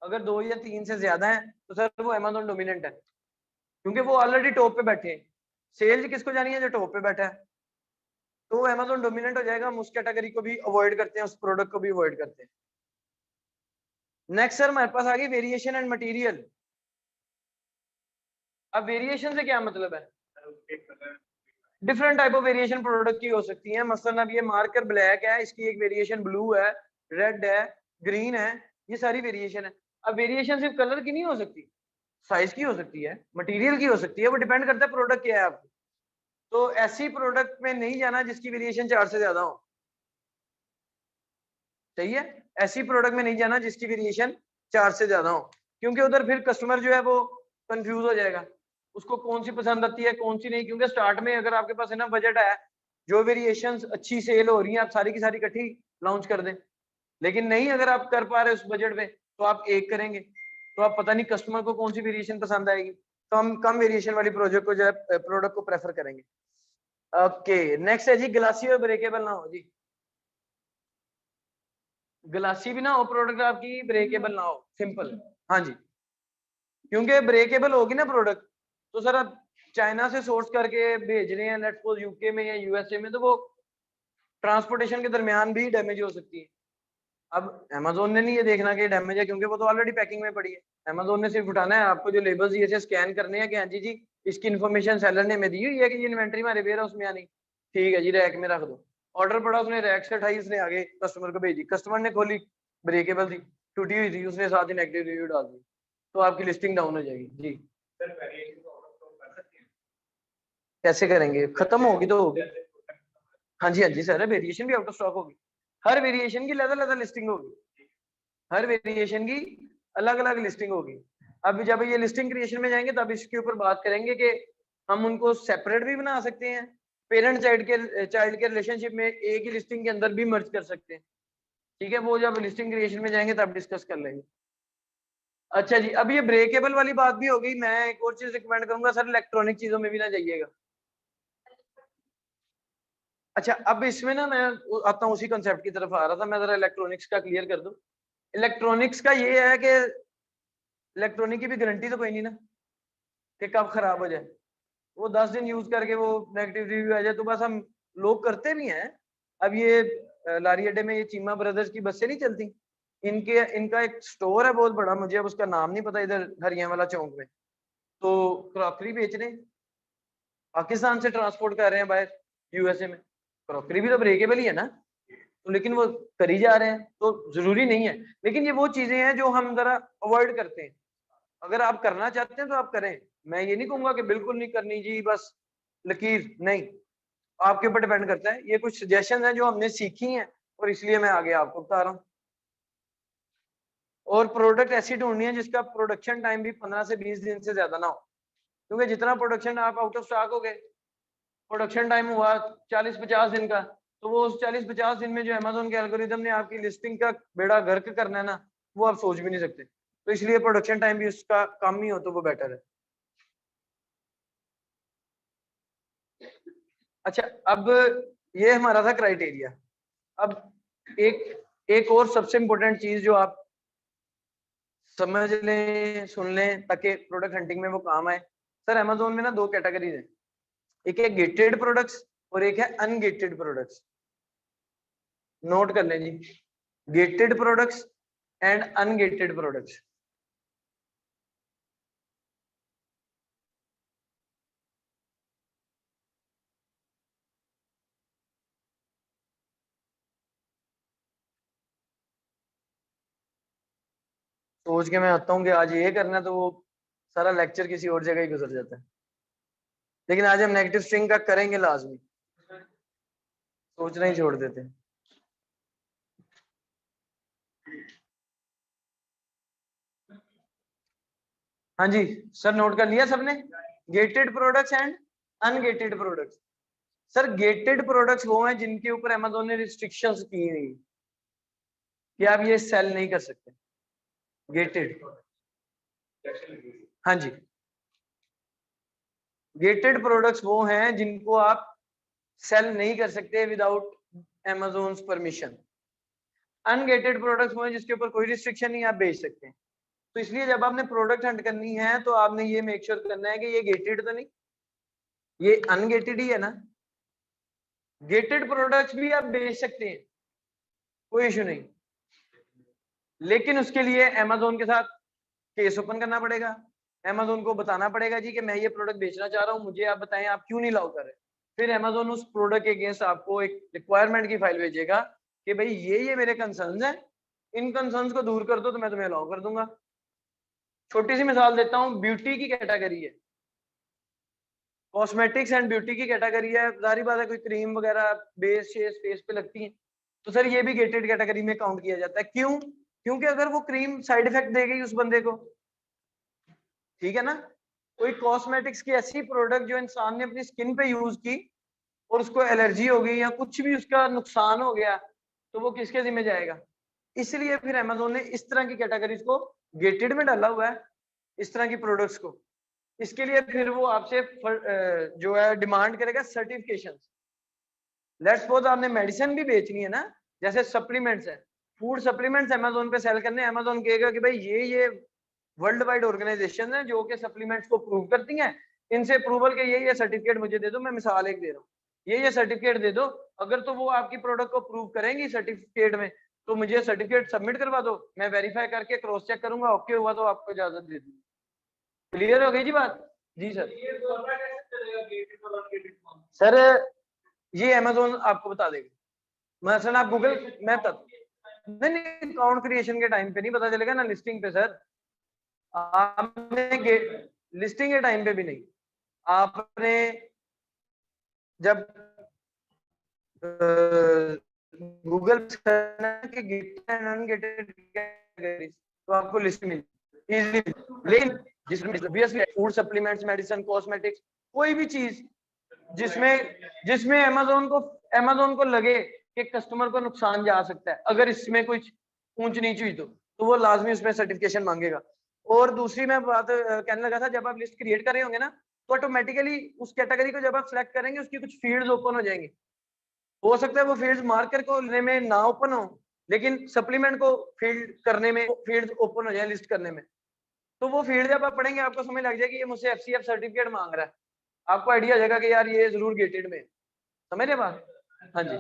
अगर 2 या 3 से ज्यादा है तो सर वो Amazon डोमिनेंट है, क्योंकि वो ऑलरेडी टॉप पे बैठे हैं। सेल्स किसको जानी है? जो टॉप पे बैठा है, तो वो Amazon डोमिनेंट हो जाएगा। हम उस कैटेगरी को भी अवॉइड करते हैं, उस प्रोडक्ट को भी अवॉइड करते हैं। नेक्स्ट सर हमारे पास आ गई वेरिएशन एंड मटेरियल। अब वेरिएशन से क्या मतलब है? Different type of variation product की हो सकती है। मसलन अब ये मार्कर ब्लैक है, इसकी एक वेरिएशन ब्लू है, रेड है, ग्रीन है, ये सारी वेरिएशन है। अब वेरिएशन सिर्फ कलर की नहीं हो सकती, साइज की हो सकती है, मटेरियल की हो सकती है, वो डिपेंड करता है प्रोडक्ट क्या है आपको। तो ऐसी प्रोडक्ट में नहीं जाना जिसकी वेरिएशन 4 से ज्यादा हो, सही है। ऐसी प्रोडक्ट में नहीं जाना जिसकी वेरिएशन 4 से ज्यादा हो, क्योंकि उधर फिर कस्टमर जो है वो कंफ्यूज हो जाएगा, उसको कौन सी पसंद आती है कौन सी नहीं। क्योंकि स्टार्ट में अगर आपके पास है ना बजट है, जो वेरिएशंस अच्छी सेल हो रही हैं आप सारी की सारी इकट्ठी लॉन्च कर दें। लेकिन नहीं, अगर आप कर पा रहे उस बजट में तो आप एक करेंगे, तो आप पता नहीं कस्टमर को कौन सी वेरिएशन पसंद आएगी, तो हम कम वेरिएशन वाली प्रोजेक्ट को जो है प्रोडक्ट को प्रेफर करेंगे। ओके नेक्स्ट है जी ग्लासी और ब्रेकेबल ना हो जी। ग्लासी भी ना हो प्रोडक्ट आपकी, ब्रेकेबल ना हो, सिंपल। हाँ जी, क्योंकि ब्रेकेबल होगी ना प्रोडक्ट तो सर आप चाइना से सोर्स करके भेज रहे हैं, लेट्स सपोज यूके में या यूएसए में, तो वो ट्रांसपोर्टेशन के दरमियान भी डैमेज हो सकती है। अब Amazon ने नहीं ये देखना कि डैमेज है, क्योंकि वो तो ऑलरेडी पैकिंग में पड़ी है। Amazon ने सिर्फ उठाना है, आपको जो लेबल्स ये से स्कैन करने हैं कि हाँ जी जी इसकी इन्फॉर्मेशन सेलर ने हमें दी हुई है कि ये इन्वेंट्री हमारे वेयर हाउस में आनी, ठीक है जी रैक में रख दो। ऑर्डर पड़ा, उसने रैक से उठाई, उसने आगे कस्टमर को भेजी, कस्टमर ने खोली ब्रेकेबल थी, टूटी हुई थी, उसने साथ ही नेगेटिव रिव्यू डाल दी, तो आपकी लिस्टिंग डाउन हो जाएगी जी। कैसे करेंगे? खत्म होगी तो होगी। हाँ जी सर, वेरिएशन भी आउट ऑफ स्टॉक होगी, हर वेरिएशन की अलग अलग लिस्टिंग होगी, हर वेरिएशन की अलग अलग लिस्टिंग होगी। अब जब ये लिस्टिंग क्रिएशन में जाएंगे तब इसके ऊपर बात करेंगे कि हम उनको सेपरेट भी बना सकते हैं, पेरेंट चाइल्ड के रिलेशनशिप में एक ही लिस्टिंग के अंदर भी मर्ज कर सकते हैं, ठीक है। वो जब लिस्टिंग क्रिएशन में जाएंगे तब डिस्कस कर लेंगे। अच्छा जी, अब ये ब्रेकेबल वाली बात भी हो गई। मैं एक और चीज रिकमेंड करूंगा सर, इलेक्ट्रॉनिक चीजों में भी ना जाइएगा। अच्छा अब इसमें ना मैं आता हूँ उसी कंसेप्ट की तरफ आ रहा था, मैं जरा इलेक्ट्रॉनिक्स का क्लियर कर दूं। इलेक्ट्रॉनिक्स का ये है कि इलेक्ट्रॉनिक की भी गारंटी तो कोई नहीं ना कि कब खराब हो जाए, वो 10 दिन यूज करके वो नेगेटिव रिव्यू आ जाए, तो बस हम लोग करते भी हैं। अब ये लारी अड्डे में ये चीमा ब्रदर्स की बसें नहीं चलती, इनका एक स्टोर है बहुत बड़ा, मुझे अब उसका नाम नहीं पता, इधर हरियाणा वाला चौक में। तो क्रॉकरी बेच रहे हैं, पाकिस्तान से ट्रांसपोर्ट कर रहे हैं बाहर यूएसए में, क्रॉकरी भी तो ब्रेकेबल ही है ना, तो लेकिन वो करी जा रहे हैं, तो जरूरी नहीं है। लेकिन ये वो चीजें हैं जो हम जरा अवॉइड करते हैं। अगर आप करना चाहते हैं तो आप करें, मैं ये नहीं कहूंगा कि बिल्कुल नहीं करनी जी, बस लकीर नहीं, आपके ऊपर डिपेंड करता है। ये कुछ सजेशन है जो हमने सीखी हैं और इसलिए मैं आगे आपको बता रहा हूँ। और प्रोडक्ट ऐसी ढूंढनी है जिसका प्रोडक्शन टाइम भी 15 से 20 दिन से ज्यादा ना हो, क्योंकि जितना प्रोडक्शन आप आउट ऑफ स्टॉक हो गए, प्रोडक्शन टाइम हुआ 40-50 दिन का, तो वो उस 40-50 दिन में जो अमेज़न के एल्गोरिदम ने आपकी लिस्टिंग का बेड़ा गर्क करना है ना, वो आप सोच भी नहीं सकते। तो इसलिए प्रोडक्शन टाइम भी उसका कम ही हो तो वो बेटर है। अच्छा अब ये हमारा था क्राइटेरिया। अब एक और सबसे इंपॉर्टेंट चीज जो आप समझ लें, सुन लें, ताकि प्रोडक्ट हंटिंग में वो काम आए। सर अमेज़न में ना 2 कैटेगरीज है, एक है गेटेड प्रोडक्ट्स और एक है अनगेटेड प्रोडक्ट्स। नोट कर लें जी, gated products and ungated products. सोच के मैं आता हूँ कि आज ये करना है, तो वो सारा लेक्चर किसी और जगह ही गुजर जाता है। लेकिन आज हम नेगेटिव स्ट्रिंग का करेंगे लाजमी, सोचना ही छोड़ देते हैं। हाँ जी सर, नोट कर लिया सबने, gated products and ungated products. Sir gated products वो हैं जिनके ऊपर अमेज़न ने रिस्ट्रिक्शंस की हुई, कि आप ये सेल नहीं कर सकते। गेटेड, हाँ जी, गेटेड प्रोडक्ट्स वो हैं जिनको आप सेल नहीं कर सकते without Amazon's permission. Ungated products वो हैं जिसके ऊपर कोई रिस्ट्रिक्शन नहीं, आप बेच सकते हैं। तो इसलिए जब आपने प्रोडक्ट हंट करनी है तो आपने ये मेक श्योर करना है कि ये गेटेड तो नहीं, ये अनगेटेड ही है ना। गेटेड प्रोडक्ट्स भी आप बेच सकते हैं, कोई इशू नहीं, लेकिन उसके लिए Amazon के साथ केस ओपन करना पड़ेगा। Amazon को बताना पड़ेगा जी कि मैं ये प्रोडक्ट बेचना चाह रहा हूँ, मुझे आप बताएं आप क्यों नहीं अलाउ कर रहे। फिर Amazon उस प्रोडक्ट के अगेंस्ट आपको एक रिक्वायरमेंट की फाइल भेजेगा कि भाई ये मेरे कंसर्न्स हैं, इन कंसर्न्स को दूर कर दो तो मैं तुम्हें अलाउ कर दूंगा। छोटी सी मिसाल देता हूँ, ब्यूटी की कैटेगरी है, कॉस्मेटिक्स एंड ब्यूटी की कैटेगरी है, जारी बात है कोई क्रीम वगैरह बेस शेस फेस पे लगती है, तो सर ये भी गेटेड कैटेगरी में काउंट किया जाता है। क्यों? क्योंकि अगर वो क्रीम साइड इफेक्ट देगी उस बंदे को, ठीक है ना। कोई कॉस्मेटिक्स की ऐसी प्रोडक्ट जो इंसान ने अपनी स्किन पे यूज की और उसको एलर्जी हो गई या कुछ भी उसका नुकसान हो गया, तो वो किसके जिम्मे जाएगा। इसलिए फिर Amazon ने इस तरह की कैटेगरीज को गेटेड में डाला हुआ है, इस तरह की प्रोडक्ट्स को। इसके लिए फिर वो आपसे जो है डिमांड करेगा सर्टिफिकेशन। लेट्स सपोज आपने मेडिसिन भी बेचनी है ना, जैसे सप्लीमेंट्स है, फूड सप्लीमेंट्स Amazon पे सेल करने, Amazon कहेगा कि भाई ये वर्ल्ड वाइड ऑर्गेनाइजेशन है जो कि सप्लीमेंट्स को प्रूव करती हैं, इनसे अप्रूवल के ये सर्टिफिकेट मुझे दे दो। मैं मिसाल एक दे रहा हूँ, ये सर्टिफिकेट दे दो। अगर तो वो आपकी प्रोडक्ट को प्रूव करेंगी सर्टिफिकेट में, तो मुझे सर्टिफिकेट सबमिट करवा दो, मैं वेरीफाई करके क्रॉस चेक करूंगा, ओके हुआ तो आपको इजाजत दे दूंगी। क्लियर हो गई जी बात? जी सर। सर ये Amazon आपको बता देगा, मसलन आप गूगल मैप नहीं, अकाउंट क्रिएशन के टाइम पे नहीं पता चलेगा ना, लिस्टिंग पे सर। आपने लिस्टिंग के टाइम पे भी नहीं, आपने जब गूगल के गेटेड एंड अनगेटेड कैटेगरीज, तो आपको लिस्ट मिल इजीली। लेकिन जिसमें फूड सप्लीमेंट्स, मेडिसिन, कॉस्मेटिक्स, कोई भी चीज जिसमें Amazon को लगे कि कस्टमर को नुकसान जा सकता है, अगर इसमें कुछ ऊंच नीच हुई तो वो लाजमी उसमें सर्टिफिकेशन मांगेगा। और दूसरी मैं बात कहने लगा था, जब आप लिस्ट क्रिएट कर रहे होंगे ना, तो ऑटोमेटिकली उस कैटेगरी को जब आप सिलेक्ट करेंगे उसकी कुछ फील्ड्स ओपन हो जाएंगे। हो सकता है वो फील्ड्स मार्कर को लेने में ना ओपन हो, लेकिन सप्लीमेंट को फील्ड करने में फील्ड्स ओपन हो जाए लिस्ट करने में। तो वो फील्ड जब आप पढ़ेंगे आपको समझ लग जाएगी ये मुझसे FCF सर्टिफिकेट मांग रहा है, आपको आइडिया हो जाएगा कि यार ये जरूर गेटेड में। समझ रहे बात? हाँ जी।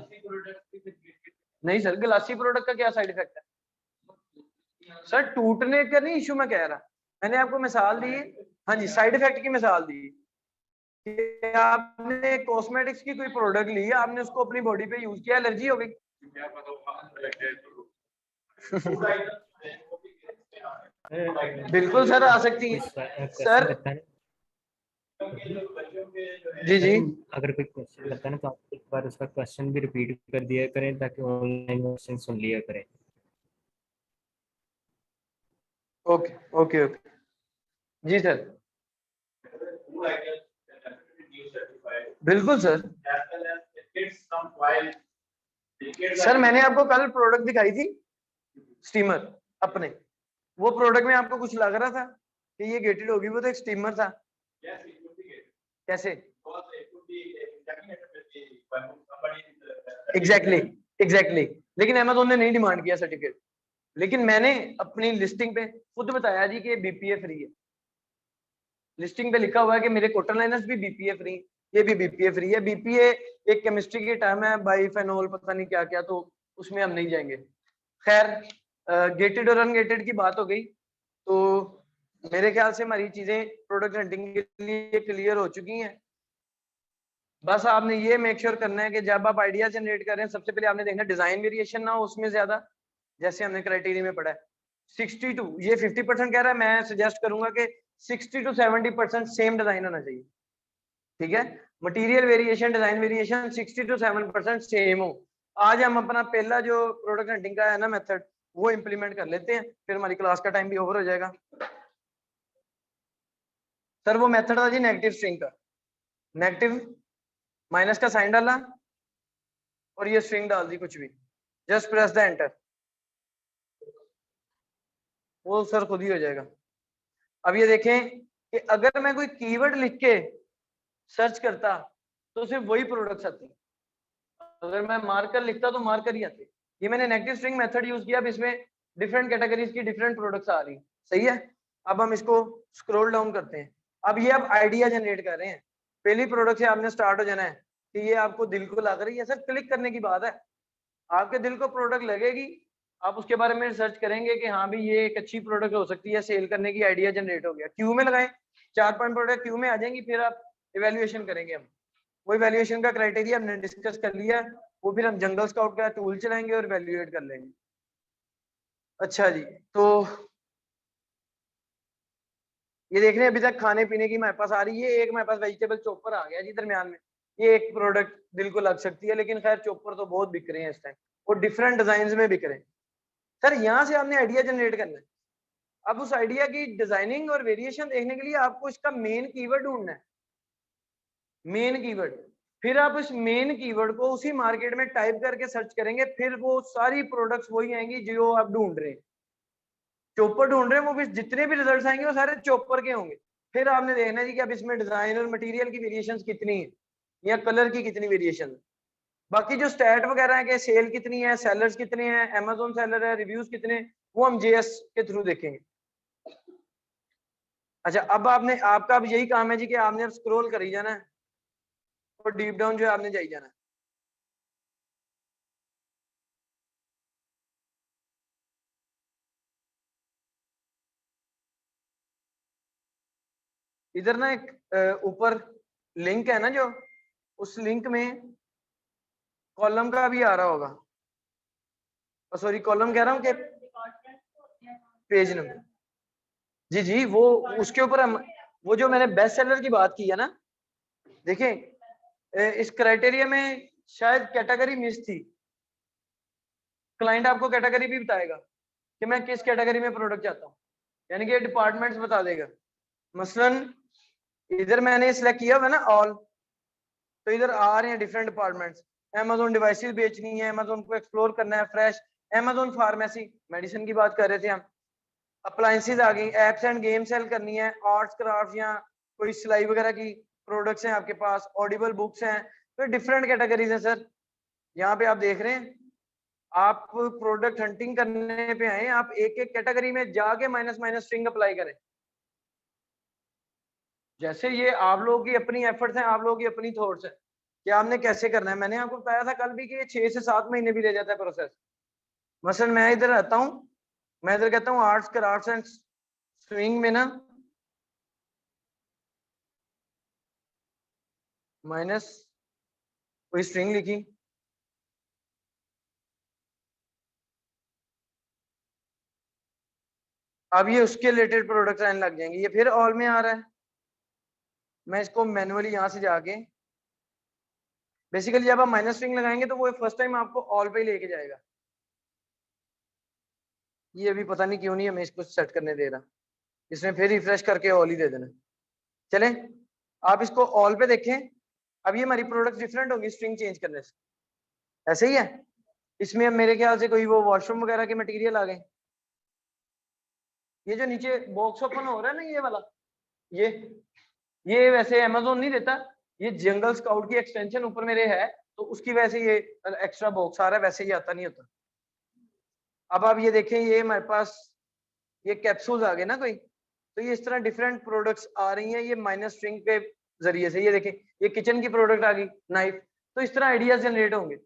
नहीं सर, ग्लासी प्रोडक्ट का क्या साइड इफेक्ट है सर? टूटने का नहीं इशू मैं कह रहा, मैंने आपको मिसाल दी। हाँ जी, साइड इफेक्ट की मिसाल दी कि आपने कॉस्मेटिक्स की कोई प्रोडक्ट ली, आपने उसको अपनी बॉडी पे यूज किया, एलर्जी हो गई। बिल्कुल सर, आ सकती है सर। जी जी, अगर कोई क्वेश्चन करता है ना तो आप एक बार उसका क्वेश्चन भी रिपीट कर दिया करें ताकि ऑनलाइन क्वेश्चन सुन लिया करें। ओके ओके ओके, जी सर। बिल्कुल सर। सर मैंने आपको कल प्रोडक्ट दिखाई थी स्टीमर अपने, वो प्रोडक्ट में आपको कुछ लग रहा था कि ये गेटेड होगी, वो तो एक स्टीमर था। कैसे? एग्जैक्टली, लेकिन Amazon ने नहीं डिमांड किया सर्टिफिकेट, लेकिन मैंने अपनी लिस्टिंग पे खुद बताया जी कि BPA फ्री है। लिस्टिंग पे लिखा हुआ है कि मेरे कॉटन लाइनर्स भी BPA फ्री, ये भी BPA फ्री है। BPA एक केमिस्ट्री की टर्म है, बाइफेनॉल पता नहीं क्या क्या, तो उसमें हम नहीं जाएंगे। खैर, गेटेड और अनगेटेड की बात हो गई, तो मेरे ख्याल से हमारी चीजें प्रोडक्ट हंटिंग के लिए क्लियर हो चुकी हैं। बस आपने ये मेक श्योर करना है कि जब आप आइडिया जनरेट कर रहे हैं, सबसे पहले आपने देखना डिजाइन वेरिएशन ना हो उसमें ज्यादा, जैसे हमने क्राइटेरिया में पढ़ा है 62, ये 50% कह रहा है, मैं सजेस्ट करूंगा कि 60 to 70% सेम डिजाइन होना चाहिए। ठीक है, material variation, design variation 60 to 7% same हो। आज हम अपना पहला जो प्रोडक्ट हंटिंग का है ना मेथड, वो इंप्लीमेंट कर लेते हैं, फिर हमारी क्लास का टाइम भी ओवर हो जाएगा। सर वो मेथड था जी नेगेटिव स्ट्रिंग का, नेगेटिव माइनस का साइन डाला और ये स्ट्रिंग डाल दी कुछ भी, जस्ट प्रेस द एंटर। वो सर खुद ही हो जाएगा। अब ये देखें कि अगर मैं कोई कीवर्ड लिख के सर्च करता तो सिर्फ वही प्रोडक्ट्स आती, अगर मैं मार्कर लिखता तो मार्कर ही आते। ये मैंने नेगेटिव स्ट्रिंग मेथड यूज किया, अब इसमें डिफरेंट कैटेगरीज की डिफरेंट प्रोडक्ट्स आ रही हैं। सही है। अब हम इसको स्क्रॉल डाउन करते हैं। अब ये आप आइडिया जनरेट कर रहे हैं, पहली प्रोडक्ट से आपने स्टार्ट हो जाना है कि ये आपको दिल को लग रही है। सर क्लिक करने की बात है, आपके दिल को प्रोडक्ट लगेगी, आप उसके बारे में रिसर्च करेंगे कि हाँ भी ये एक अच्छी प्रोडक्ट हो सकती है, सेल करने की आइडिया जनरेट हो गया, क्यू में लगाएं, 4-5 प्रोडक्ट क्यू में आ जाएंगी, फिर आप इवेल्युएशन करेंगे। हम वो इवेल्युएशन का क्राइटेरिया हमने डिस्कस कर लिया, वो फिर हम जंगल स्काउट का टूल चलाएंगे और इवेल्युएट कर लेंगे। अच्छा जी, तो ये देख रहे हैं अभी तक खाने पीने की हमारे पास आ रही है। एक हमारे पास वेजिटेबल चॉपर आ गया जी दरमियान में, ये एक प्रोडक्ट दिल को लग सकती है, लेकिन खैर चॉपर तो बहुत बिक रहे हैं इस टाइम, और डिफरेंट डिजाइन में बिक रहे हैं। सर यहाँ से आपने आइडिया जनरेट करना है। अब उस आइडिया की डिजाइनिंग और वेरिएशन देखने के लिए आपको इसका मेन कीवर्ड ढूंढना है, मेन कीवर्ड। फिर आप उस मेन कीवर्ड को उसी मार्केट में टाइप करके सर्च करेंगे, फिर वो सारी प्रोडक्ट्स वही आएंगी जो आप ढूंढ रहे हैं। चॉपर ढूंढ रहे हैं, वो भी जितने भी रिजल्ट्स आएंगे वो सारे चॉपर के होंगे। फिर आपने देखना है कि अब इसमें डिजाइन और मटेरियल की वेरिएशंस कितनी है या कलर की कितनी वेरिएशन है। बाकी जो स्टैट वगैरह है कि सेल कितनी है, सेलर्स कितने हैं, अमेज़न सेलर है, रिव्यूज कितने, वो हम जेएस के थ्रू देखेंगे। अच्छा, अब आपने, आपका अब यही काम है जी कि आपने अब स्क्रॉल करी जाना है और डीप डाउन जो है आपने जाई जाना है। इधर ना एक ऊपर लिंक है ना, जो उस लिंक में कॉलम का भी आ रहा होगा, सॉरी कॉलम कह रहा हूँ कि पेज नंबर। जी जी, वो उसके ऊपर हम, वो जो मैंने बेस्ट सेलर की बात की है ना, देखिए इस क्राइटेरिया में शायद कैटेगरी मिस थी। क्लाइंट आपको कैटेगरी भी बताएगा कि मैं किस कैटेगरी में प्रोडक्ट चाहता हूँ, यानी कि डिपार्टमेंट्स बता देगा। मसलन इधर मैंने सिलेक्ट किया हुआ ना ऑल, तो इधर आ रहे हैं डिफरेंट डिपार्टमेंट्स। Amazon डिवाइसेस बेचनी है, Amazon को एक्सप्लोर करना है, फ्रेश, Amazon फार्मेसी, मेडिसिन की बात कर रहे थे हम, अप्लायंसेस आ गई, एप्स एंड गेम सेल करनी है, आर्ट्स क्राफ्ट या कोई सिलाई वगैरह की प्रोडक्ट्स हैं आपके पास, ऑडिबल बुक्स हैं, तो डिफरेंट कैटेगरीज हैं सर। यहाँ पे आप देख रहे हैं, आप प्रोडक्ट हंटिंग करने पे आए, आप एक एक कैटेगरी में जाके माइनस माइनस स्ट्रिंग अप्लाई करें। जैसे ये आप लोगों की अपनी एफर्ट्स हैं, आप लोगों की अपनी थॉट्स हैं कि आपने कैसे करना है। मैंने आपको बताया था कल भी कि ये 6 से 7 महीने भी ले जाता है प्रोसेस। मसलन मैं इधर रहता हूँ, मैं इधर कहता हूँ आर्ट्स क्राफ्ट्स एंड स्विंग में ना माइनस कोई स्ट्रिंग लिखी, अब ये उसके रिलेटेड प्रोडक्ट्स आने लग जाएंगे। ये फिर ऑल में आ रहा है, मैं इसको मैनुअली यहाँ से जाके, बेसिकली जब आप माइनस स्ट्रिंग लगाएंगे तो वो फर्स्ट टाइम आपको ऑल पे ही लेके जाएगा। ये अभी पता नहीं क्यों नहीं हमें इसको सेट करने दे रहा, इसमें फिर रिफ्रेश करके ऑल ही दे देना। चले, आप इसको ऑल पे देखें। अब ये हमारी प्रोडक्ट डिफरेंट होगी स्ट्रिंग चेंज करने से, ऐसे ही है। इसमें अब मेरे ख्याल से कोई वो वॉशरूम वगैरह के मटेरियल आ गए। ये जो नीचे बॉक्स ओपन हो रहा है ना, ये वाला, ये वैसे अमेज़न नहीं देता, ये जंगल स्काउट की एक्सटेंशन ऊपर मेरे है, तो उसकी वजह से ये एक्स्ट्रा बॉक्स आ रहा है, वैसे ही आता नहीं होता। अब आप ये देखें, ये हमारे पास ये कैप्सूल्स आ गए ना कोई, तो ये इस तरह डिफरेंट प्रोडक्ट्स आ रही हैं ये माइनस स्ट्रिंग के जरिए से। ये देखें, ये किचन की प्रोडक्ट आ गई, नाइफ। तो इस तरह आइडियाज जनरेट होंगे।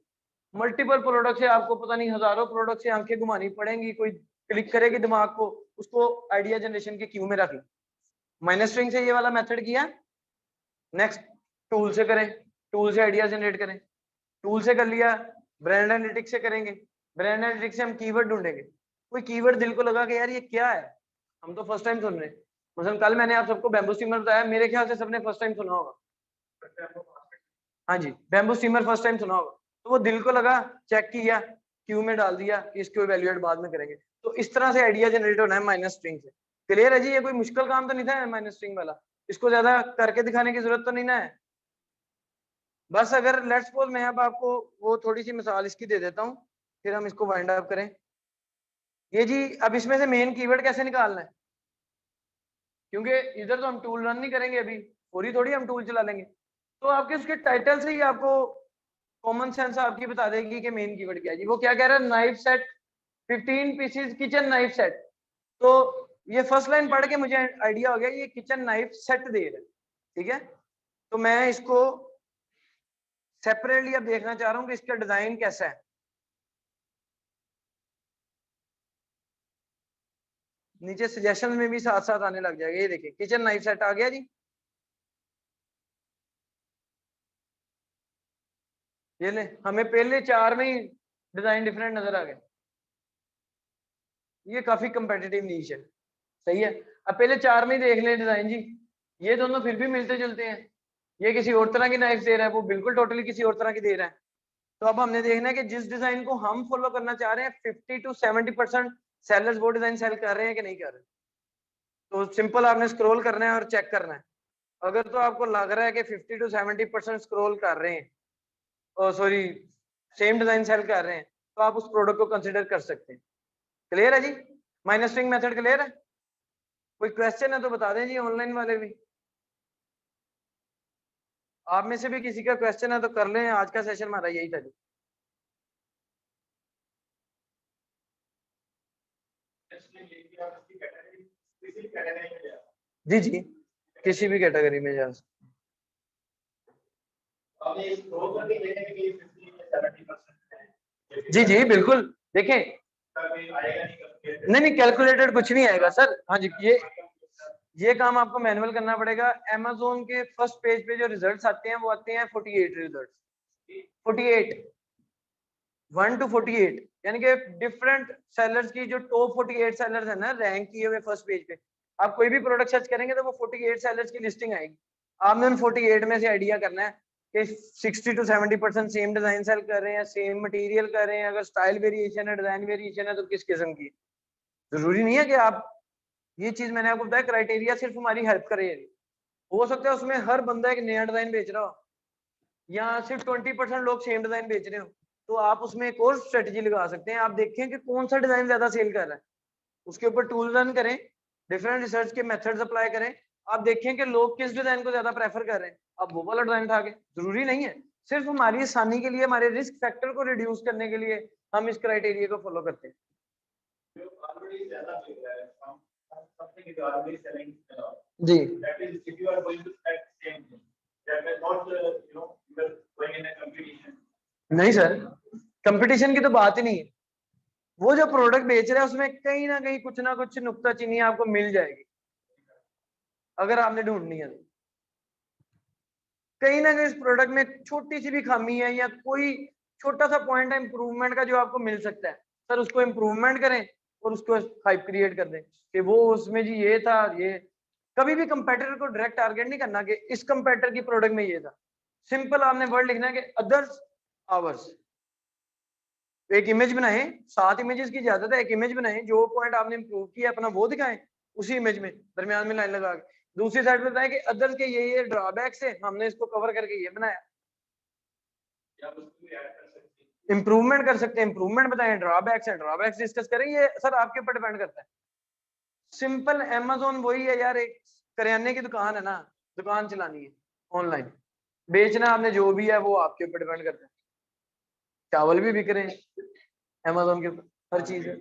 मल्टीपल प्रोडक्ट से आपको पता नहीं हजारों प्रोडक्ट से आंखें घुमानी पड़ेंगी, कोई क्लिक करेगी दिमाग को, उसको आइडिया जनरेशन के क्यू में रख लो। माइनस स्ट्रिंग से ये वाला मेथड किया, नेक्स्ट टूल से करें, टूल से आइडिया जनरेट करें, टूल से कर लिया, ब्रांड एनालिटिक्स से करेंगे, ब्रांड एनालिटिक्स से हम कीवर्ड ढूंढेंगे। कोई कीवर्ड दिल को लगा कि यार ये क्या है, हम तो फर्स्ट टाइम सुन रहे हैं। मतलब कल मैंने आप सबको बैम्बू स्टीमर बताया, मेरे ख्याल से सबने फर्स्ट टाइम सुना होगा। हाँ जी, बैम्बू स्टीमर फर्स्ट टाइम सुना होगा, तो वो दिल को लगा, चेक किया, क्यू में डाल दिया, इसको इवैल्यूएट बाद में करेंगे। तो इस तरह से आइडिया जनरेट होना है माइनस स्ट्रिंग से। क्लियर है जी? ये कोई मुश्किल काम तो नहीं था माइनस स्ट्रिंग वाला, इसको ज्यादा करके दिखाने की जरूरत तो नहीं ना है। बस अगर लेट्स सपोज मैं अब आपको वो थोड़ी सी मिसाल इसकी दे देता हूँ, फिर हम इसको वाइंड अप करें। ये जी अब इसमें से मेन कीवर्ड कैसे निकालना है, क्योंकि इधर तो हम टूल रन नहीं करेंगे अभी, पूरी थोड़ी हम टूल चला लेंगे, तो आपके उसके टाइटल से ही आपको कॉमन सेंस आपकी बता देगी कि मेन कीवर्ड क्या है जी। वो क्या कह रहा है, knife set 15 pieces kitchen knife set. तो ये फर्स्ट लाइन पढ़ के मुझे आइडिया हो गया ये किचन नाइफ सेट दे रहा है, ठीक है। तो मैं इसको सेपरेटली अब देखना चाह रहा हूँ कि इसका डिजाइन कैसा है। नीचे सजेशन में भी साथ साथ आने लग जाएगा, ये देखिए किचन नाइफ सेट आ गया जी। ये ले, हमें पहले 4 में ही डिजाइन डिफरेंट नजर आ गए। ये काफी कंपेटिटिव नीश है, सही है। अब पहले 4 में ही देख लें डिजाइन जी, ये दोनों फिर भी मिलते जुलते हैं। ये किसी और तरह की नाइफ दे रहा है, वो बिल्कुल टोटली किसी और तरह की दे रहा है। तो अब हमने देखना है कि जिस डिजाइन को हम फॉलो करना चाह रहे हैं 50 to 70% सेलर्स वो डिजाइन सेल कर रहे हैं कि नहीं कर रहे। तो सिंपल आपने स्क्रॉल करना है और चेक करना है। अगर तो आपको लग रहा है कि 50 to 70% स्क्रॉल कर रहे हैं, सॉरी सेम डिजाइन सेल कर रहे हैं, तो आप उस प्रोडक्ट को कंसिडर कर सकते हैं। क्लियर है जी, माइनस स्विंग मेथड क्लियर है। कोई क्वेश्चन है तो बता दें जी, ऑनलाइन वाले भी, आप में से भी किसी का क्वेश्चन है तो कर लें। आज का सेशन हमारा यही था जी। जी जी किसी भी कैटेगरी में जा सकते। जी जी बिल्कुल, देखें नहीं कैलकुलेटेड कुछ नहीं आएगा सर। हाँ जी, ये काम आपको मैनुअल करना पड़ेगा। Amazon के फर्स्ट पेज पे जो रिजल्ट्स आते हैं वो आते हैं 48 रिजल्ट्स, 48 1 to 48, यानी कि डिफरेंट सेलर्स की जो टॉप 48 सेलर्स है ना रैंक किए हुए फर्स्ट पेज पे, आप कोई भी प्रोडक्ट सर्च करेंगे तो वो 48 सेलर्स की लिस्टिंग आएगी। आपने उन 48 में से आइडिया करना है कि 60 to 70% सेम डिजाइन सेल कर रहे हैं, सेम मटेरियल कर रहे हैं, अगर स्टाइल वेरिएशन है, डिजाइन वेरिएशन है तो किस किस्म की। जरूरी नहीं है कि आप, ये चीज मैंने आपको बताया क्राइटेरिया सिर्फ हमारी हेल्प करेगी। हो सकता है उसमें हर बंदा एक नया डिजाइन बेच रहा हो, या सिर्फ 20% लोग सेम डिजाइन बेच रहे हो, तो आप उसमें एक और स्ट्रेटजी लगा सकते हैं। आप देखें कि कौन सा डिजाइन ज्यादा सेल कर रहा है, उसके ऊपर टूल रन करें, डिफरेंट रिसर्च के मेथड्स अप्लाई करें, आप देखें कि लोग किस डिजाइन को ज्यादा प्रेफर कर रहे हैं, आप वो वाला डिजाइन उठा के। जरूरी नहीं है, सिर्फ हमारी आसानी के लिए, हमारे रिस्क फैक्टर को रिड्यूस करने के लिए हम इस क्राइटेरिया को फॉलो करते हैं। जी नहीं सर, कंपटीशन की तो बात ही नहीं है। वो जो प्रोडक्ट बेच रहा है उसमें कहीं ना कहीं कुछ ना कुछ नुक्ताचीनी आपको मिल जाएगी, अगर आपने ढूंढनी है तो। कहीं ना कहीं इस प्रोडक्ट में छोटी सी भी खामी है या कोई छोटा सा पॉइंट है इंप्रूवमेंट का जो आपको मिल सकता है, सर उसको इंप्रूवमेंट करें और उसको हाइप क्रिएट कर दें कि वो उसमें जी ये था ये। कभी भी कंपेटिटर को डायरेक्ट टारगेट नहीं करना कि इस कंपेटिटर की प्रोडक्ट में ये था। सिंपल आपने वर्ड लिखना है कि अदर्स आवर्स। एक इमेज बनाएं, 7 इमेजेस की इजाजत है, एक इमेज बनाएं, जो पॉइंट आपने इंप्रूव किया अपना वो दिखाएं उसी इमेज में, दरमियान में लाइन लगा के। दूसरी साइड पे बताएं कि अदर्स के ये ड्रॉबैक्स है, हमने इसको कवर करके ये बनाया। इंप्रूवमेंट कर सकते हैं, इंप्रूवमेंट बताएं, ड्रॉबैक्स है, ड्रॉबैक्स डिस्कस करें। ये सर आपके ऊपर डिपेंड करता है। सिंपल Amazon वही है यार, एक करियाने की दुकान है ना, दुकान चलानी है ऑनलाइन, बेचना आपने जो भी है वो आपके ऊपर डिपेंड करता है। चावल भी बिक रहे हैं Amazon के ऊपर, हर चीज है।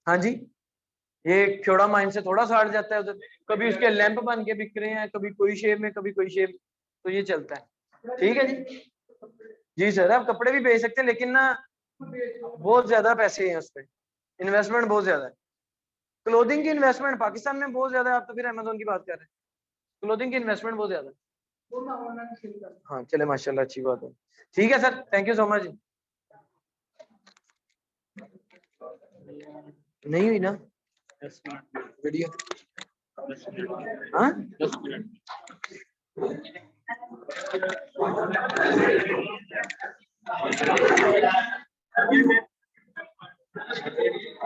हाँ जी, ये थोड़ा माइंड से थोड़ा सा हट जाता है उधर, कभी उसके लैंप बन के बिक रहे हैं, कभी कोई शेप में, कभी कोई शेप, तो ये चलता है। ठीक है जी, जी सर आप कपड़े भी बेच सकते हैं, लेकिन ना बहुत ज्यादा पैसे हैं उस पर, इन्वेस्टमेंट बहुत ज्यादा है। क्लोथिंग की इन्वेस्टमेंट पाकिस्तान में बहुत ज्यादा है, आप तो फिर Amazon की बात कर रहे हैं। क्लोथिंग की इन्वेस्टमेंट बहुत ज्यादा है। हाँ चले माशाल्लाह, अच्छी बात है। ठीक है sir, thank you so much. नहीं हुई ना वीडियो? हाँ 10 मिनट